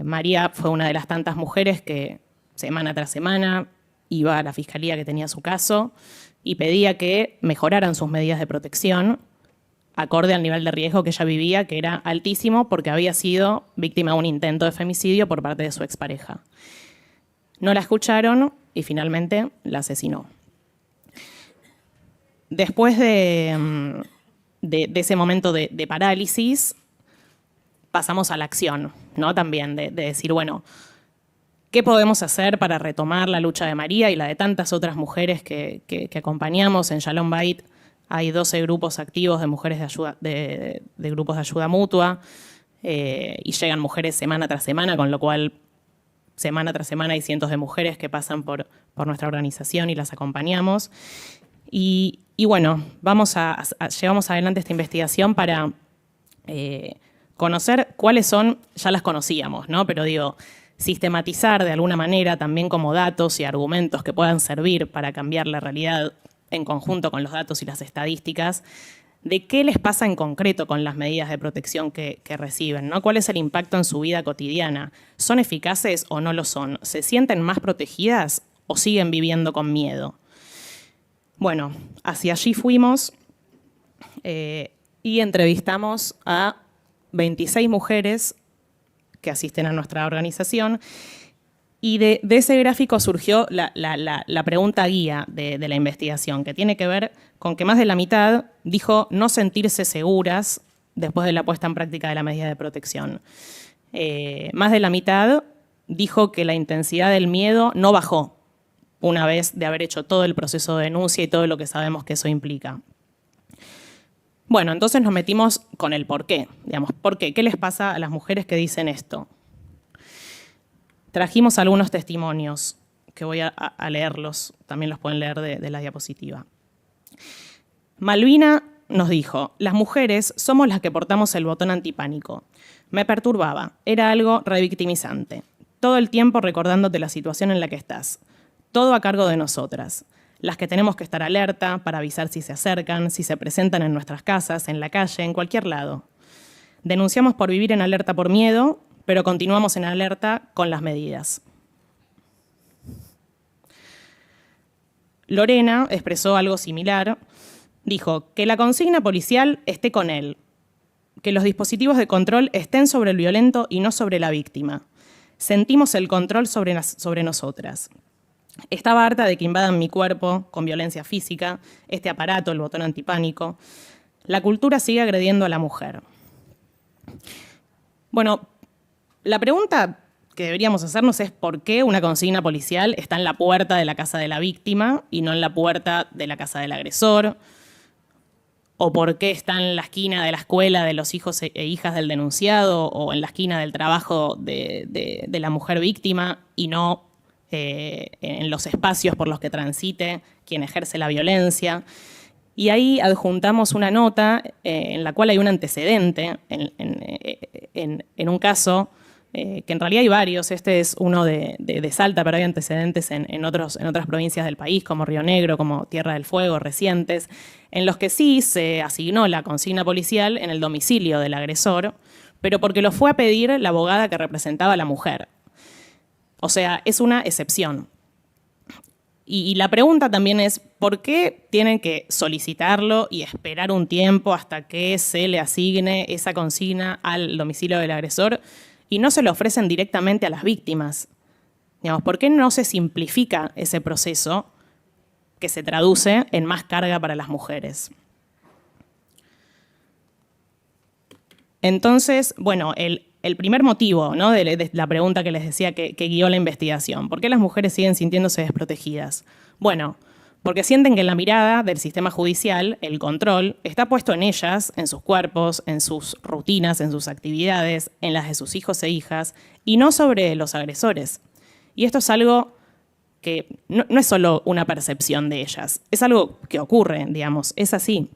María fue una de las tantas mujeres que semana tras semana iba a la fiscalía que tenía su caso y pedía que mejoraran sus medidas de protección acorde al nivel de riesgo que ella vivía, que era altísimo porque había sido víctima de un intento de femicidio por parte de su expareja. No la escucharon y finalmente la asesinó. Después de ese momento de parálisis, pasamos a la acción, ¿no? También de decir, bueno, ¿qué podemos hacer para retomar la lucha de María y la de tantas otras mujeres que acompañamos? En Shalom Bait hay 12 grupos activos de mujeres de ayuda, de grupos de ayuda mutua, y llegan mujeres semana tras semana, con lo cual semana tras semana hay cientos de mujeres que pasan por nuestra organización y las acompañamos. Y bueno, llevamos adelante esta investigación para conocer cuáles son, ya las conocíamos, ¿no? Pero digo, sistematizar de alguna manera también como datos y argumentos que puedan servir para cambiar la realidad en conjunto con los datos y las estadísticas, de qué les pasa en concreto con las medidas de protección que reciben, ¿no? ¿Cuál es el impacto en su vida cotidiana? ¿Son eficaces o no lo son? ¿Se sienten más protegidas o siguen viviendo con miedo? Bueno, hacia allí fuimos y entrevistamos a 26 mujeres que asisten a nuestra organización. Y de ese gráfico surgió la pregunta guía de la investigación, que tiene que ver con que más de la mitad dijo no sentirse seguras después de la puesta en práctica de la medida de protección. Más de la mitad dijo que la intensidad del miedo no bajó una vez de haber hecho todo el proceso de denuncia y todo lo que sabemos que eso implica. Bueno, entonces nos metimos con el por qué. Digamos, ¿por qué? ¿Qué les pasa a las mujeres que dicen esto? Trajimos algunos testimonios que voy a leerlos, también los pueden leer de la diapositiva. Malvina nos dijo, las mujeres somos las que portamos el botón antipánico. Me perturbaba, era algo revictimizante. Todo el tiempo recordándote la situación en la que estás. Todo a cargo de nosotras. Las que tenemos que estar alerta para avisar si se acercan, si se presentan en nuestras casas, en la calle, en cualquier lado. Denunciamos por vivir en alerta por miedo, pero continuamos en alerta con las medidas. Lorena expresó algo similar. Dijo que la consigna policial esté con él, que los dispositivos de control estén sobre el violento y no sobre la víctima, sentimos el control sobre nosotras. Estaba harta de que invadan mi cuerpo con violencia física, este aparato, el botón antipánico. La cultura sigue agrediendo a la mujer. Bueno, la pregunta que deberíamos hacernos es por qué una consigna policial está en la puerta de la casa de la víctima y no en la puerta de la casa del agresor, o por qué está en la esquina de la escuela de los hijos e hijas del denunciado o en la esquina del trabajo de la mujer víctima y no en los espacios por los que transite quien ejerce la violencia. Y ahí adjuntamos una nota en la cual hay un antecedente en un caso que en realidad hay varios. Este es uno de Salta, pero hay antecedentes en otras provincias del país, como Río Negro, como Tierra del Fuego, recientes, en los que sí se asignó la consigna policial en el domicilio del agresor, pero porque lo fue a pedir la abogada que representaba a la mujer. O sea, es una excepción. Y la pregunta también es, ¿por qué tienen que solicitarlo y esperar un tiempo hasta que se le asigne esa consigna al domicilio del agresor y no se lo ofrecen directamente a las víctimas? Digamos, ¿por qué no se simplifica ese proceso que se traduce en más carga para las mujeres? Entonces, bueno, el primer motivo, ¿no?, de la pregunta que les decía que guió la investigación. ¿Por qué las mujeres siguen sintiéndose desprotegidas? Bueno, porque sienten que en la mirada del sistema judicial el control está puesto en ellas, en sus cuerpos, en sus rutinas, en sus actividades, en las de sus hijos e hijas, y no sobre los agresores. Y esto es algo que no es solo una percepción de ellas, es algo que ocurre, digamos, es así.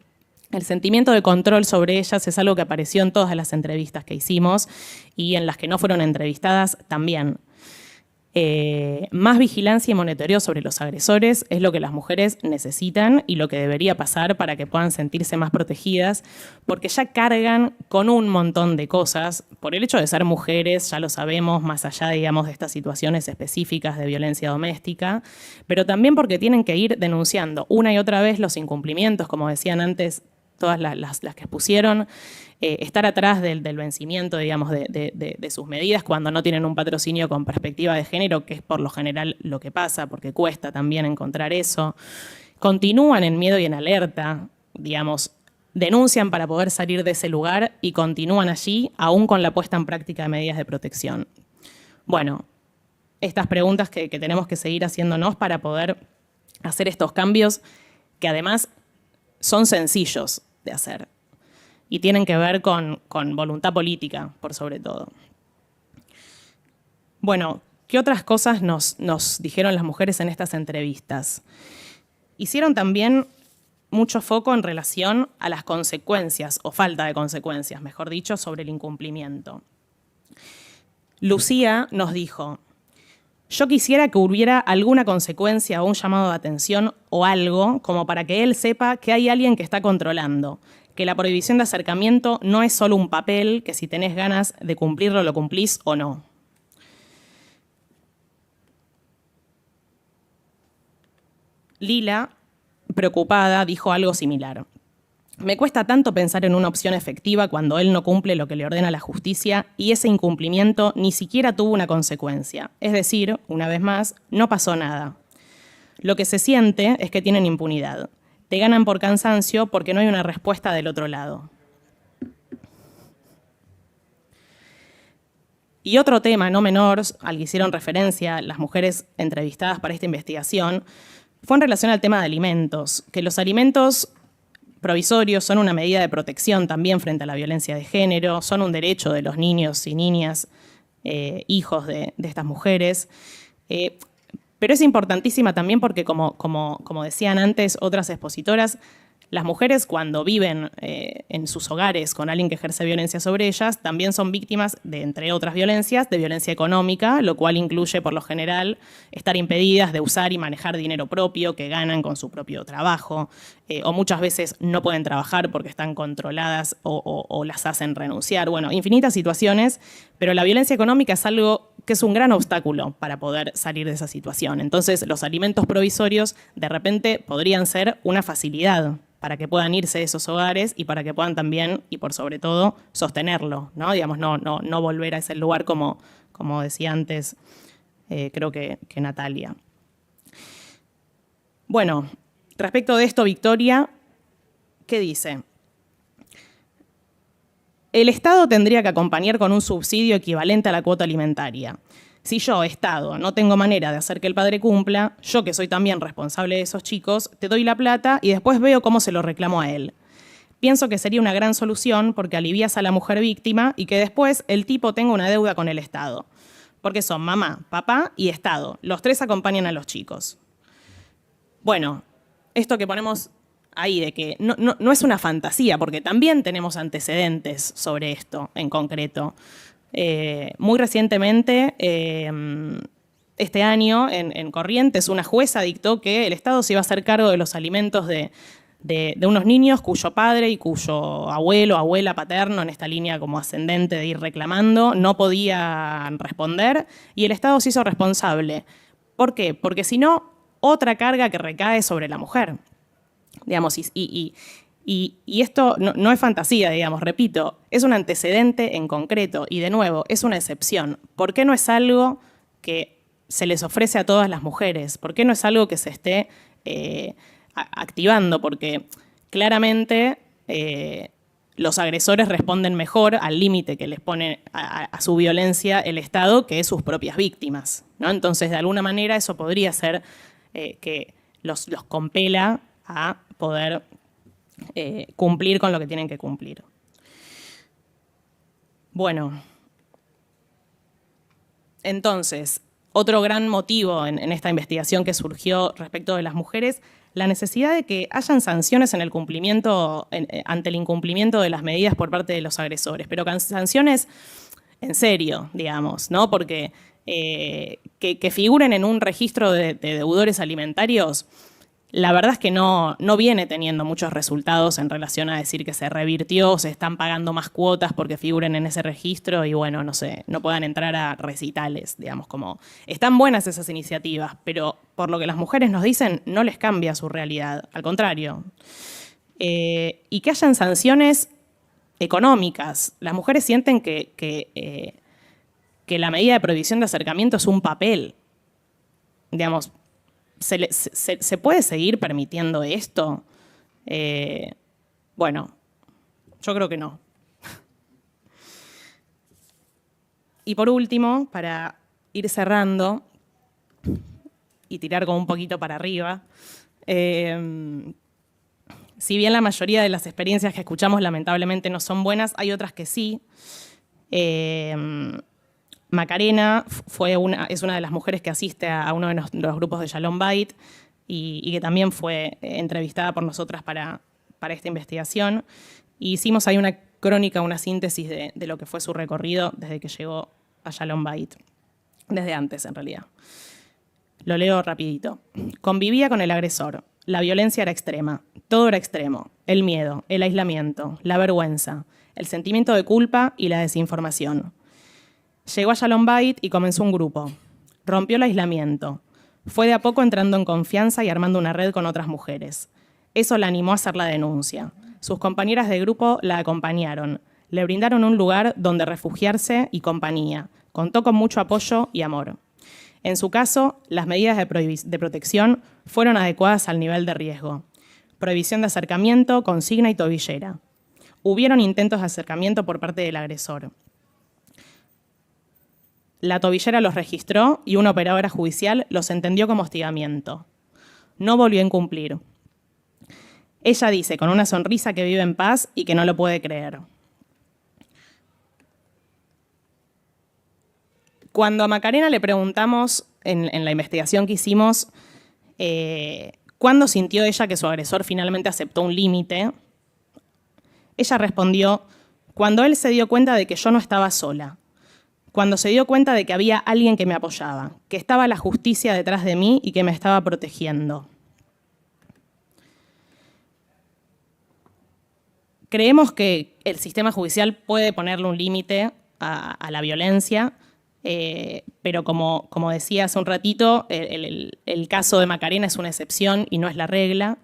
El sentimiento de control sobre ellas es algo que apareció en todas las entrevistas que hicimos y en las que no fueron entrevistadas también. Más vigilancia y monitoreo sobre los agresores es lo que las mujeres necesitan y lo que debería pasar para que puedan sentirse más protegidas, porque ya cargan con un montón de cosas, por el hecho de ser mujeres, ya lo sabemos, más allá, digamos, de estas situaciones específicas de violencia doméstica, pero también porque tienen que ir denunciando una y otra vez los incumplimientos, como decían antes, todas las que expusieron, estar atrás del vencimiento, digamos, de sus medidas cuando no tienen un patrocinio con perspectiva de género, que es por lo general lo que pasa, porque cuesta también encontrar eso. Continúan en miedo y en alerta, digamos, denuncian para poder salir de ese lugar y continúan allí, aún con la puesta en práctica de medidas de protección. Bueno, estas preguntas que tenemos que seguir haciéndonos para poder hacer estos cambios que además son sencillos de hacer y tienen que ver con voluntad política, por sobre todo. Bueno, ¿qué otras cosas nos dijeron las mujeres en estas entrevistas? Hicieron también mucho foco en relación a las consecuencias, o falta de consecuencias, mejor dicho, sobre el incumplimiento. Lucía nos dijo: yo quisiera que hubiera alguna consecuencia o un llamado de atención o algo como para que él sepa que hay alguien que está controlando, que la prohibición de acercamiento no es solo un papel, que si tenés ganas de cumplirlo lo cumplís o no. Lila, preocupada, dijo algo similar. Me cuesta tanto pensar en una opción efectiva cuando él no cumple lo que le ordena la justicia y ese incumplimiento ni siquiera tuvo una consecuencia. Es decir, una vez más, no pasó nada. Lo que se siente es que tienen impunidad. Te ganan por cansancio porque no hay una respuesta del otro lado. Y otro tema no menor, al que hicieron referencia las mujeres entrevistadas para esta investigación, fue en relación al tema de alimentos, que los alimentos provisorios son una medida de protección también frente a la violencia de género, son un derecho de los niños y niñas, hijos de estas mujeres. Pero es importantísima también porque, como decían antes otras expositoras, las mujeres cuando viven en sus hogares con alguien que ejerce violencia sobre ellas, también son víctimas de, entre otras violencias, de violencia económica, lo cual incluye, por lo general, estar impedidas de usar y manejar dinero propio que ganan con su propio trabajo, o muchas veces no pueden trabajar porque están controladas o las hacen renunciar. Bueno, infinitas situaciones, pero la violencia económica es algo que es un gran obstáculo para poder salir de esa situación. Entonces, los alimentos provisorios de repente podrían ser una facilidad para que puedan irse de esos hogares y para que puedan también, y por sobre todo, sostenerlo, ¿no? Digamos, no volver a ese lugar como decía antes, creo que Natalia. Bueno, respecto de esto, Victoria, ¿qué dice? El Estado tendría que acompañar con un subsidio equivalente a la cuota alimentaria. Si yo, Estado, no tengo manera de hacer que el padre cumpla, yo que soy también responsable de esos chicos, te doy la plata y después veo cómo se lo reclamo a él. Pienso que sería una gran solución porque alivias a la mujer víctima y que después el tipo tenga una deuda con el Estado. Porque son mamá, papá y Estado. Los tres acompañan a los chicos. Bueno, esto que ponemos ahí de que no es una fantasía, porque también tenemos antecedentes sobre esto en concreto. Muy recientemente, este año, en Corrientes, una jueza dictó que el Estado se iba a hacer cargo de los alimentos de unos niños cuyo padre y cuyo abuelo, abuela, paterno, en esta línea como ascendente de ir reclamando, no podían responder, y el Estado se hizo responsable. ¿Por qué? Porque si no, otra carga que recae sobre la mujer. Digamos, y esto no es fantasía, digamos, repito, es un antecedente en concreto y de nuevo, es una excepción. ¿Por qué no es algo que se les ofrece a todas las mujeres? ¿Por qué no es algo que se esté activando? Porque claramente los agresores responden mejor al límite que les pone a su violencia el Estado que sus propias víctimas, ¿no? Entonces, de alguna manera, eso podría ser que los compela a poder cumplir con lo que tienen que cumplir. Bueno, entonces, otro gran motivo en esta investigación que surgió respecto de las mujeres, la necesidad de que hayan sanciones en el cumplimiento, ante el incumplimiento de las medidas por parte de los agresores, pero sanciones en serio, digamos, ¿no? Porque que figuren en un registro de deudores alimentarios, la verdad es que no viene teniendo muchos resultados en relación a decir que se revirtió, se están pagando más cuotas porque figuren en ese registro y bueno, no sé, no puedan entrar a recitales, digamos, como están buenas esas iniciativas, pero por lo que las mujeres nos dicen, no les cambia su realidad, al contrario. Y que hayan sanciones económicas. Las mujeres sienten que la medida de prohibición de acercamiento es un papel, digamos. ¿Se puede seguir permitiendo esto? Bueno, yo creo que no. Y por último, para ir cerrando y tirar como un poquito para arriba, si bien la mayoría de las experiencias que escuchamos lamentablemente no son buenas, hay otras que sí. Macarena es una de las mujeres que asiste a uno de los grupos de Shalom Bait y que también fue entrevistada por nosotras para esta investigación. Y hicimos ahí una crónica, una síntesis de lo que fue su recorrido desde que llegó a Shalom Bait, desde antes en realidad. Lo leo rapidito. Convivía con el agresor. La violencia era extrema. Todo era extremo. El miedo, el aislamiento, la vergüenza, el sentimiento de culpa y la desinformación. Llegó a Shalom Bait y comenzó un grupo. Rompió el aislamiento. Fue de a poco entrando en confianza y armando una red con otras mujeres. Eso la animó a hacer la denuncia. Sus compañeras de grupo la acompañaron. Le brindaron un lugar donde refugiarse y compañía. Contó con mucho apoyo y amor. En su caso, las medidas de protección fueron adecuadas al nivel de riesgo. Prohibición de acercamiento, consigna y tobillera. Hubieron intentos de acercamiento por parte del agresor. La tobillera los registró y una operadora judicial los entendió como hostigamiento. No volvió a incumplir. Ella dice con una sonrisa que vive en paz y que no lo puede creer. Cuando a Macarena le preguntamos en la investigación que hicimos cuándo sintió ella que su agresor finalmente aceptó un límite, ella respondió, cuando él se dio cuenta de que yo no estaba sola, cuando se dio cuenta de que había alguien que me apoyaba, que estaba la justicia detrás de mí y que me estaba protegiendo. Creemos que el sistema judicial puede ponerle un límite a la violencia, pero como decía hace un ratito, el caso de Macarena es una excepción y no es la regla.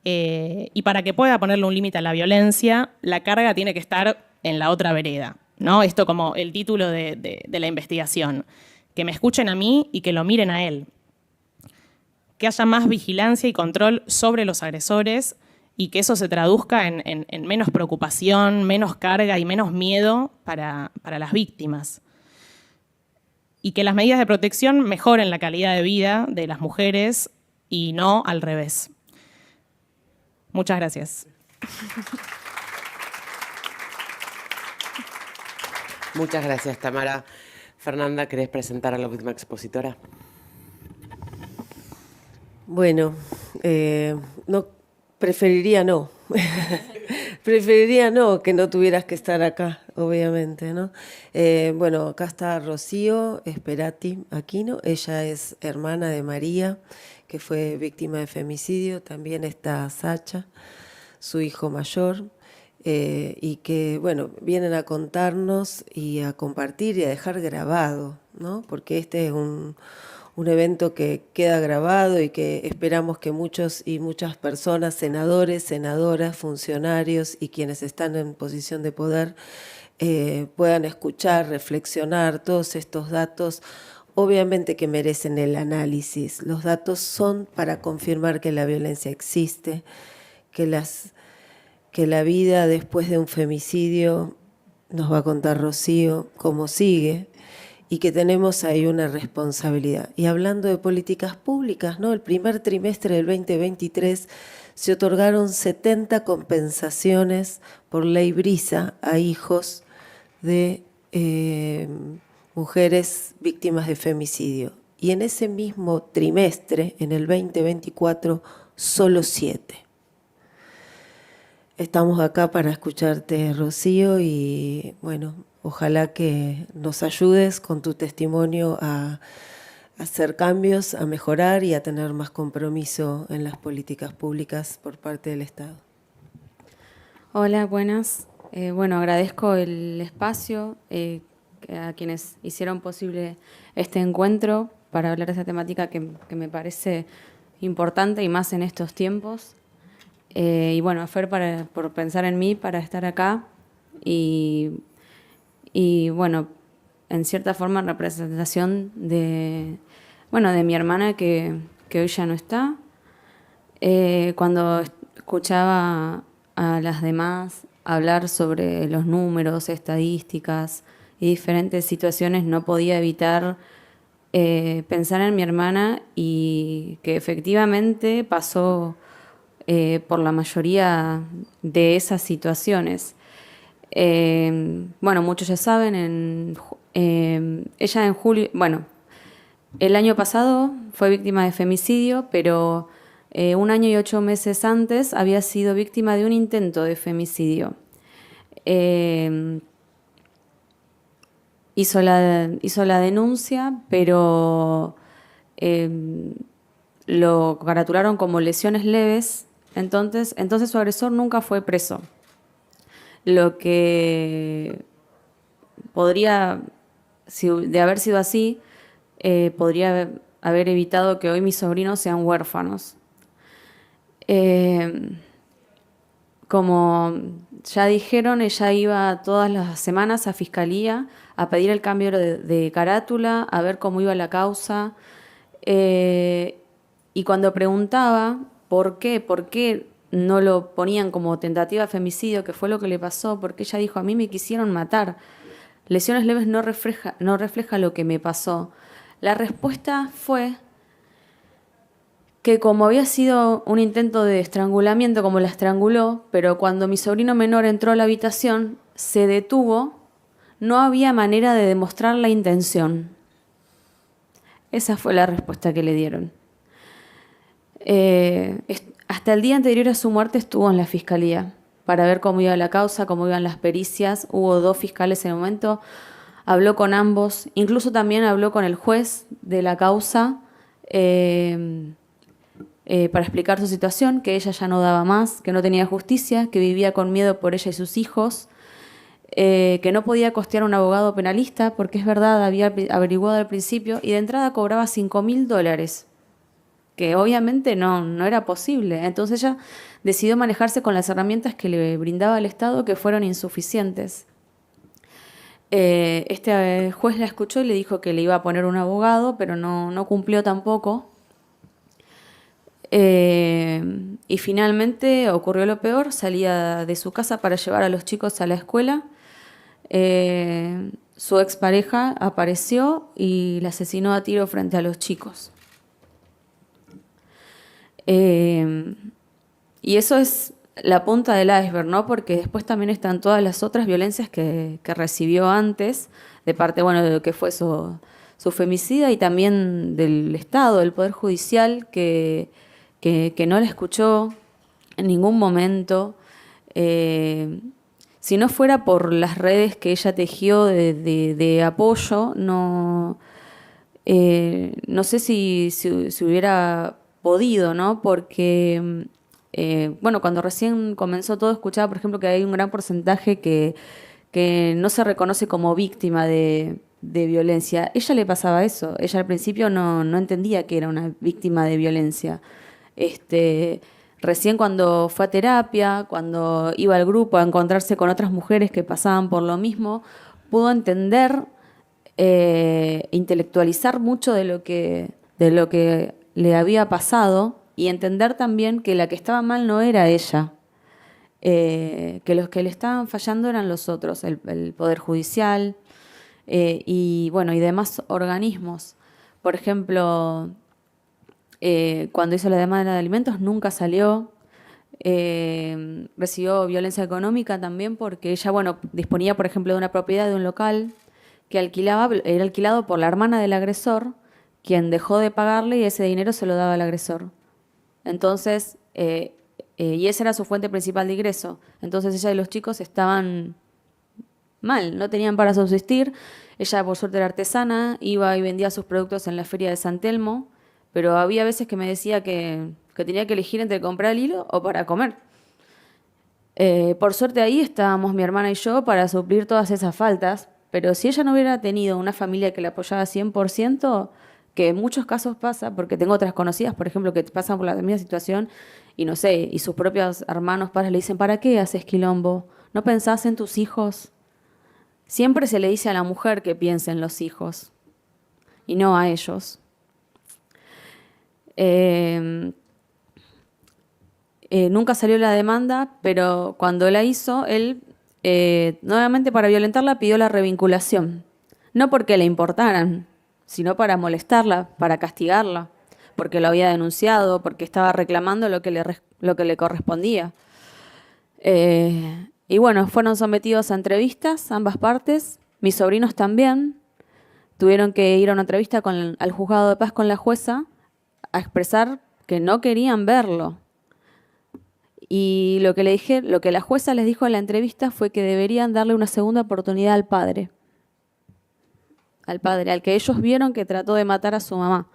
Y para que pueda ponerle un límite a la violencia, la carga tiene que estar en la otra vereda, ¿no? Esto como el título de la investigación. Que me escuchen a mí y que lo miren a él. Que haya más vigilancia y control sobre los agresores y que eso se traduzca en menos preocupación, menos carga y menos miedo para las víctimas. Y que las medidas de protección mejoren la calidad de vida de las mujeres y no al revés. Muchas gracias. Muchas gracias, Tamara. Fernanda, ¿querés presentar a la última expositora? Bueno, no, preferiría no. Preferiría no, que no tuvieras que estar acá, obviamente, ¿no? Bueno, acá está Rocío Esperati Aquino. Ella es hermana de María, que fue víctima de femicidio. También está Sacha, su hijo mayor. Y que, bueno, vienen a contarnos y a compartir y a dejar grabado, ¿no? Porque este es un evento que queda grabado y que esperamos que muchos y muchas personas, senadores, senadoras, funcionarios y quienes están en posición de poder puedan escuchar, reflexionar todos estos datos. Obviamente que merecen el análisis. Los datos son para confirmar que la violencia existe, que la vida después de un femicidio, nos va a contar Rocío cómo sigue, y que tenemos ahí una responsabilidad. Y hablando de políticas públicas, ¿no? El primer trimestre del 2023 se otorgaron 70 compensaciones por ley Brisa a hijos de mujeres víctimas de femicidio. Y en ese mismo trimestre, en el 2024, solo 7. Estamos acá para escucharte, Rocío, y bueno, ojalá que nos ayudes con tu testimonio a hacer cambios, a mejorar y a tener más compromiso en las políticas públicas por parte del Estado. Hola, buenas. Bueno, agradezco el espacio a quienes hicieron posible este encuentro para hablar de esta temática que me parece importante y más en estos tiempos. Y bueno, a Fer por pensar en mí para estar acá y bueno, en cierta forma en representación de mi hermana que hoy ya no está. Cuando escuchaba a las demás hablar sobre los números, estadísticas y diferentes situaciones, no podía evitar pensar en mi hermana y que efectivamente pasó por la mayoría de esas situaciones. Bueno, muchos ya saben, ella en julio, bueno, el año pasado fue víctima de femicidio, pero 1 año y 8 meses antes había sido víctima de un intento de femicidio. Hizo la denuncia, pero lo caratularon como lesiones leves. Entonces su agresor nunca fue preso. Lo que podría, de haber sido así, podría haber evitado que hoy mis sobrinos sean huérfanos. Como ya dijeron, ella iba todas las semanas a Fiscalía a pedir el cambio de carátula, a ver cómo iba la causa. Y cuando preguntaba por qué no lo ponían como tentativa de femicidio, que fue lo que le pasó, porque ella dijo, a mí me quisieron matar. Lesiones leves no refleja lo que me pasó. La respuesta fue que como había sido un intento de estrangulamiento, como la estranguló, pero cuando mi sobrino menor entró a la habitación, se detuvo, no había manera de demostrar la intención. Esa fue la respuesta que le dieron. Hasta el día anterior a su muerte estuvo en la fiscalía para ver cómo iba la causa, cómo iban las pericias. Hubo 2 fiscales en el momento, habló con ambos, incluso también habló con el juez de la causa para explicar su situación, que ella ya no daba más, que no tenía justicia, que vivía con miedo por ella y sus hijos, que no podía costear un abogado penalista, porque es verdad, había averiguado al principio, y de entrada cobraba $5.000, que obviamente no era posible. Entonces ella decidió manejarse con las herramientas que le brindaba el Estado, que fueron insuficientes. Este juez la escuchó y le dijo que le iba a poner un abogado, pero no cumplió tampoco. Y finalmente ocurrió lo peor, salía de su casa para llevar a los chicos a la escuela. Su expareja apareció y la asesinó a tiro frente a los chicos. Y eso es la punta del iceberg, ¿no? Porque después también están todas las otras violencias que recibió antes, de parte, bueno, de lo que fue su femicida y también del Estado, del Poder Judicial, que no la escuchó en ningún momento. Si no fuera por las redes que ella tejió de apoyo, no sé si hubiera podido, ¿no? Porque, bueno, cuando recién comenzó todo, escuchaba, por ejemplo, que hay un gran porcentaje que no se reconoce como víctima de violencia. Ella le pasaba eso. Ella al principio no entendía que era una víctima de violencia. Recién cuando fue a terapia, cuando iba al grupo a encontrarse con otras mujeres que pasaban por lo mismo, pudo entender, intelectualizar mucho de lo que le había pasado y entender también que la que estaba mal no era ella, que los que le estaban fallando eran los otros, el Poder Judicial y bueno, y demás organismos. Por ejemplo, cuando hizo la demanda de alimentos nunca salió. Recibió violencia económica también porque ella, bueno, disponía, por ejemplo, de una propiedad, de un local que era alquilado por la hermana del agresor, quien dejó de pagarle y ese dinero se lo daba al agresor. Entonces, y esa era su fuente principal de ingreso. Entonces ella y los chicos estaban mal, no tenían para subsistir. Ella, por suerte, era artesana, iba y vendía sus productos en la feria de San Telmo, pero había veces que me decía que tenía que elegir entre comprar el hilo o para comer. Por suerte ahí estábamos mi hermana y yo para suplir todas esas faltas, pero si ella no hubiera tenido una familia que la apoyaba 100%, que en muchos casos pasa, porque tengo otras conocidas, por ejemplo, que pasan por la misma situación y no sé, y sus propios hermanos, padres le dicen, ¿para qué haces quilombo? ¿No pensás en tus hijos? Siempre se le dice a la mujer que piense en los hijos y no a ellos. Nunca salió la demanda, pero cuando la hizo, él, nuevamente para violentarla, pidió la revinculación. No porque le importaran, sino para molestarla, para castigarla, porque lo había denunciado, porque estaba reclamando lo que le correspondía. Y bueno, fueron sometidos a entrevistas, ambas partes. Mis sobrinos también tuvieron que ir a una entrevista al juzgado de paz con la jueza a expresar que no querían verlo. Y lo que la jueza les dijo en la entrevista fue que deberían darle una segunda oportunidad al padre, al que ellos vieron que trató de matar a su mamá.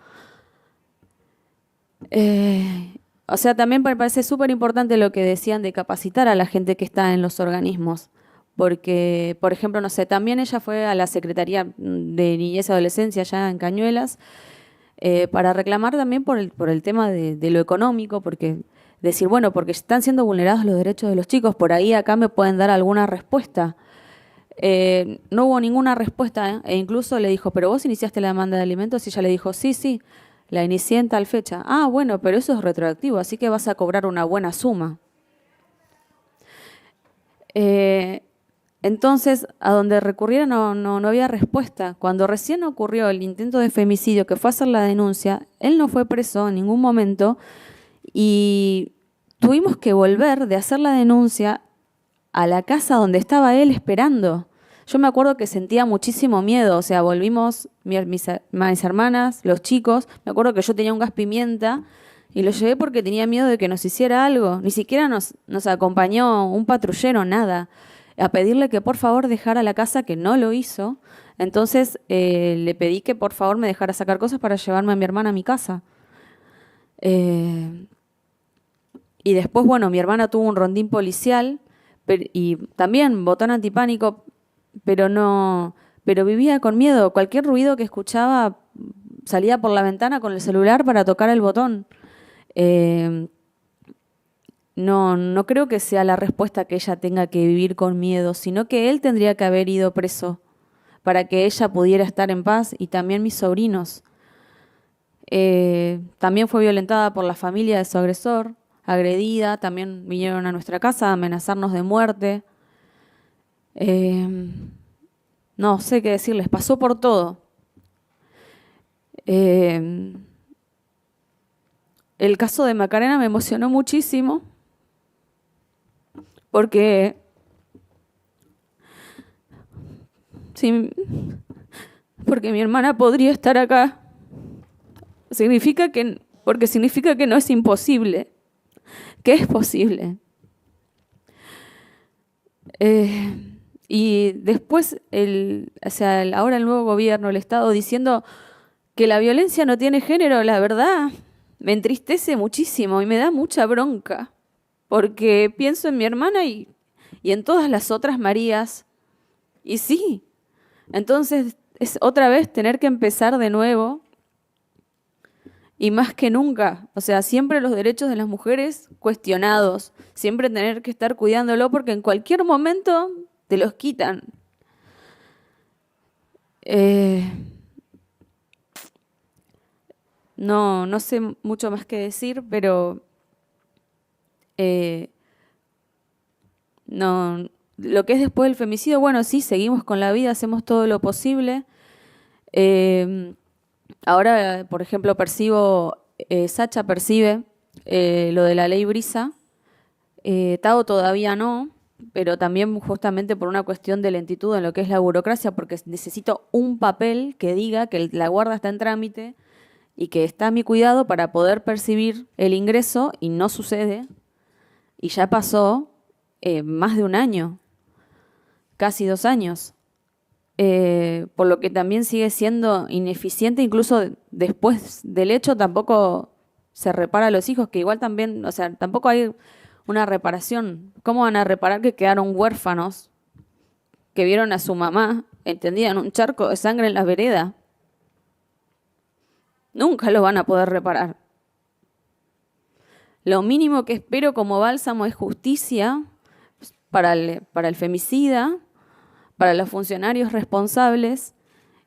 O sea, también me parece súper importante lo que decían de capacitar a la gente que está en los organismos. Porque, por ejemplo, no sé, también ella fue a la Secretaría de Niñez y Adolescencia allá en Cañuelas para reclamar también por el tema de lo económico, porque decir, bueno, porque están siendo vulnerados los derechos de los chicos, por ahí acá me pueden dar alguna respuesta. No hubo ninguna respuesta, e incluso le dijo, ¿pero vos iniciaste la demanda de alimentos? Y ella le dijo, sí, la inicié en tal fecha. Ah, bueno, pero eso es retroactivo, así que vas a cobrar una buena suma. Entonces, a donde recurriera no había respuesta. Cuando recién ocurrió el intento de femicidio, que fue a hacer la denuncia, él no fue preso en ningún momento y tuvimos que volver de hacer la denuncia a la casa donde estaba él esperando. Yo me acuerdo que sentía muchísimo miedo, o sea, volvimos mis hermanas, los chicos, me acuerdo que yo tenía un gas pimienta y lo llevé porque tenía miedo de que nos hiciera algo. Ni siquiera nos acompañó un patrullero, nada, a pedirle que por favor dejara la casa, que no lo hizo. Entonces le pedí que por favor me dejara sacar cosas para llevarme a mi hermana a mi casa. Y después, bueno, mi hermana tuvo un rondín policial y también botón antipánico, pero vivía con miedo. Cualquier ruido que escuchaba salía por la ventana con el celular para tocar el botón. No creo que sea la respuesta que ella tenga que vivir con miedo, sino que él tendría que haber ido preso para que ella pudiera estar en paz, y también mis sobrinos. También fue violentada por la familia de su agresor, agredida, también vinieron a nuestra casa a amenazarnos de muerte. No sé qué decirles, pasó por todo. El caso de Macarena me emocionó muchísimo porque mi hermana podría estar acá. Porque significa que no es imposible, que es posible. Y después, ahora el nuevo gobierno, el Estado, diciendo que la violencia no tiene género, la verdad, me entristece muchísimo y me da mucha bronca, porque pienso en mi hermana y en todas las otras Marías, y sí, entonces es otra vez tener que empezar de nuevo, y más que nunca, o sea, siempre los derechos de las mujeres cuestionados, siempre tener que estar cuidándolo porque en cualquier momento te los quitan. No sé mucho más que decir, pero no, lo que es después del femicidio, bueno, sí, seguimos con la vida, hacemos todo lo posible. Ahora, por ejemplo, Sacha percibe lo de la ley Brisa. Tao todavía no, pero también justamente por una cuestión de lentitud en lo que es la burocracia, porque necesito un papel que diga que la guarda está en trámite y que está a mi cuidado para poder percibir el ingreso, y no sucede. Y ya pasó más de un año, casi 2 años. Por lo que también sigue siendo ineficiente, incluso después del hecho tampoco se repara a los hijos, que igual también, o sea, tampoco hay una reparación. ¿Cómo van a reparar que quedaron huérfanos, que vieron a su mamá entendida en un charco de sangre en la vereda? Nunca lo van a poder reparar. Lo mínimo que espero como bálsamo es justicia para el femicida, para los funcionarios responsables,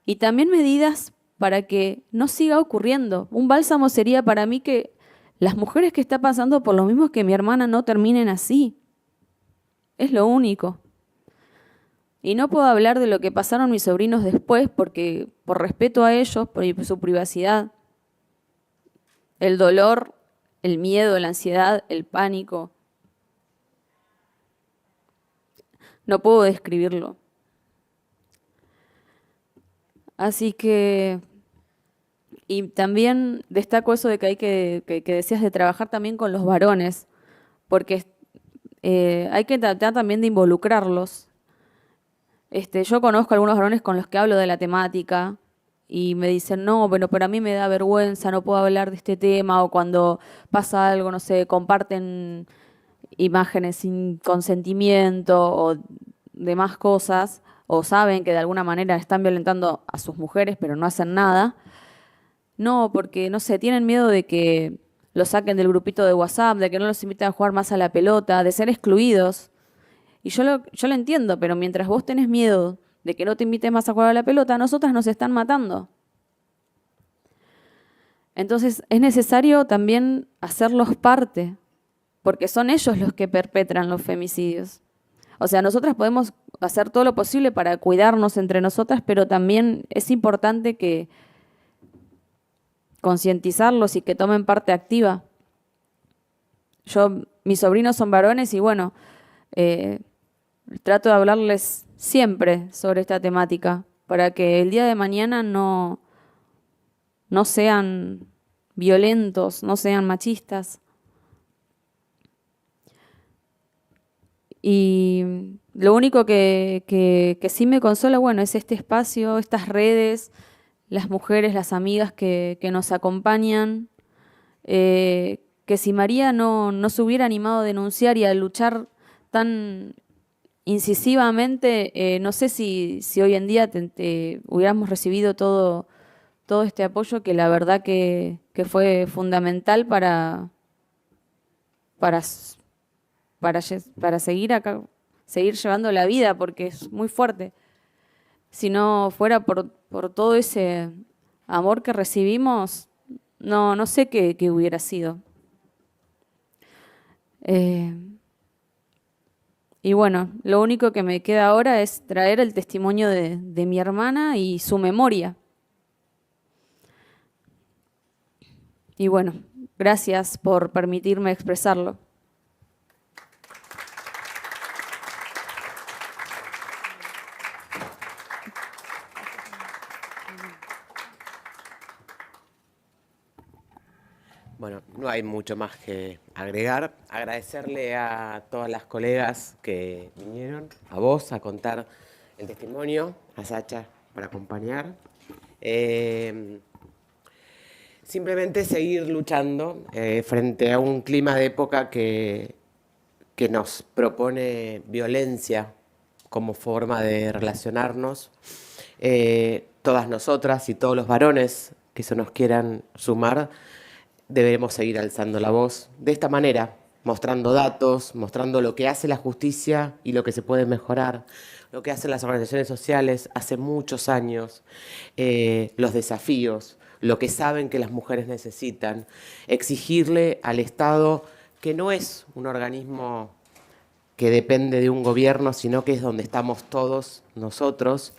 y también medidas para que no siga ocurriendo. Un bálsamo sería para mí que las mujeres que están pasando por lo mismo que mi hermana no terminen así. Es lo único. Y no puedo hablar de lo que pasaron mis sobrinos después, porque por respeto a ellos, por su privacidad, el dolor, el miedo, la ansiedad, el pánico, no puedo describirlo. Así que, y también destaco eso de que hay que decías de trabajar también con los varones, porque hay que tratar también de involucrarlos. Yo conozco algunos varones con los que hablo de la temática y me dicen, no, pero a mí me da vergüenza, no puedo hablar de este tema, o cuando pasa algo, no sé, comparten imágenes sin consentimiento o demás cosas, o saben que de alguna manera están violentando a sus mujeres, pero no hacen nada. No, porque, no sé, tienen miedo de que los saquen del grupito de WhatsApp, de que no los inviten a jugar más a la pelota, de ser excluidos. Y yo lo entiendo, pero mientras vos tenés miedo de que no te inviten más a jugar a la pelota, a nosotras nos están matando. Entonces es necesario también hacerlos parte, porque son ellos los que perpetran los femicidios. O sea, nosotras podemos hacer todo lo posible para cuidarnos entre nosotras, pero también es importante que concientizarlos y que tomen parte activa. Mis sobrinos son varones y bueno, trato de hablarles siempre sobre esta temática para que el día de mañana no sean violentos, no sean machistas. Y lo único que sí me consola, bueno, es este espacio, estas redes, las mujeres, las amigas que nos acompañan, que si María no se hubiera animado a denunciar y a luchar tan incisivamente, no sé si hoy en día hubiéramos recibido todo todo este apoyo que la verdad que fue fundamental para seguir acá, seguir llevando la vida, porque es muy fuerte. Si no fuera por todo ese amor que recibimos, no sé qué hubiera sido. Y bueno, lo único que me queda ahora es traer el testimonio de mi hermana y su memoria. Y bueno, gracias por permitirme expresarlo. Bueno, no hay mucho más que agregar. Agradecerle a todas las colegas que vinieron, a vos a contar el testimonio, a Sacha por acompañar. Simplemente seguir luchando frente a un clima de época que nos propone violencia como forma de relacionarnos. Todas nosotras y todos los varones que se nos quieran sumar, debemos seguir alzando la voz de esta manera, mostrando datos, mostrando lo que hace la justicia y lo que se puede mejorar, lo que hacen las organizaciones sociales hace muchos años, los desafíos, lo que saben que las mujeres necesitan, exigirle al Estado, que no es un organismo que depende de un gobierno, sino que es donde estamos todos nosotros,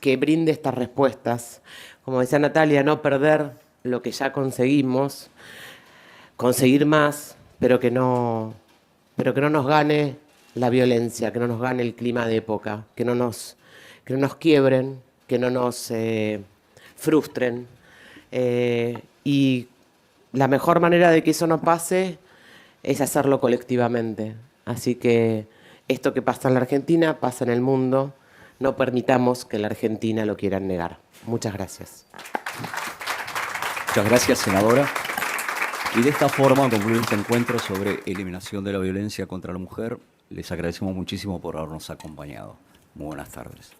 que brinde estas respuestas. Como decía Natalia, no perder lo que ya conseguimos, conseguir más, pero que no nos gane la violencia, que no nos gane el clima de época, que no nos quiebren, que no nos frustren. Y la mejor manera de que eso no pase es hacerlo colectivamente. Así que esto que pasa en la Argentina, pasa en el mundo. No permitamos que en la Argentina lo quieran negar. Muchas gracias. Muchas gracias, senadora. Y de esta forma concluye este encuentro sobre eliminación de la violencia contra la mujer. Les agradecemos muchísimo por habernos acompañado. Muy buenas tardes.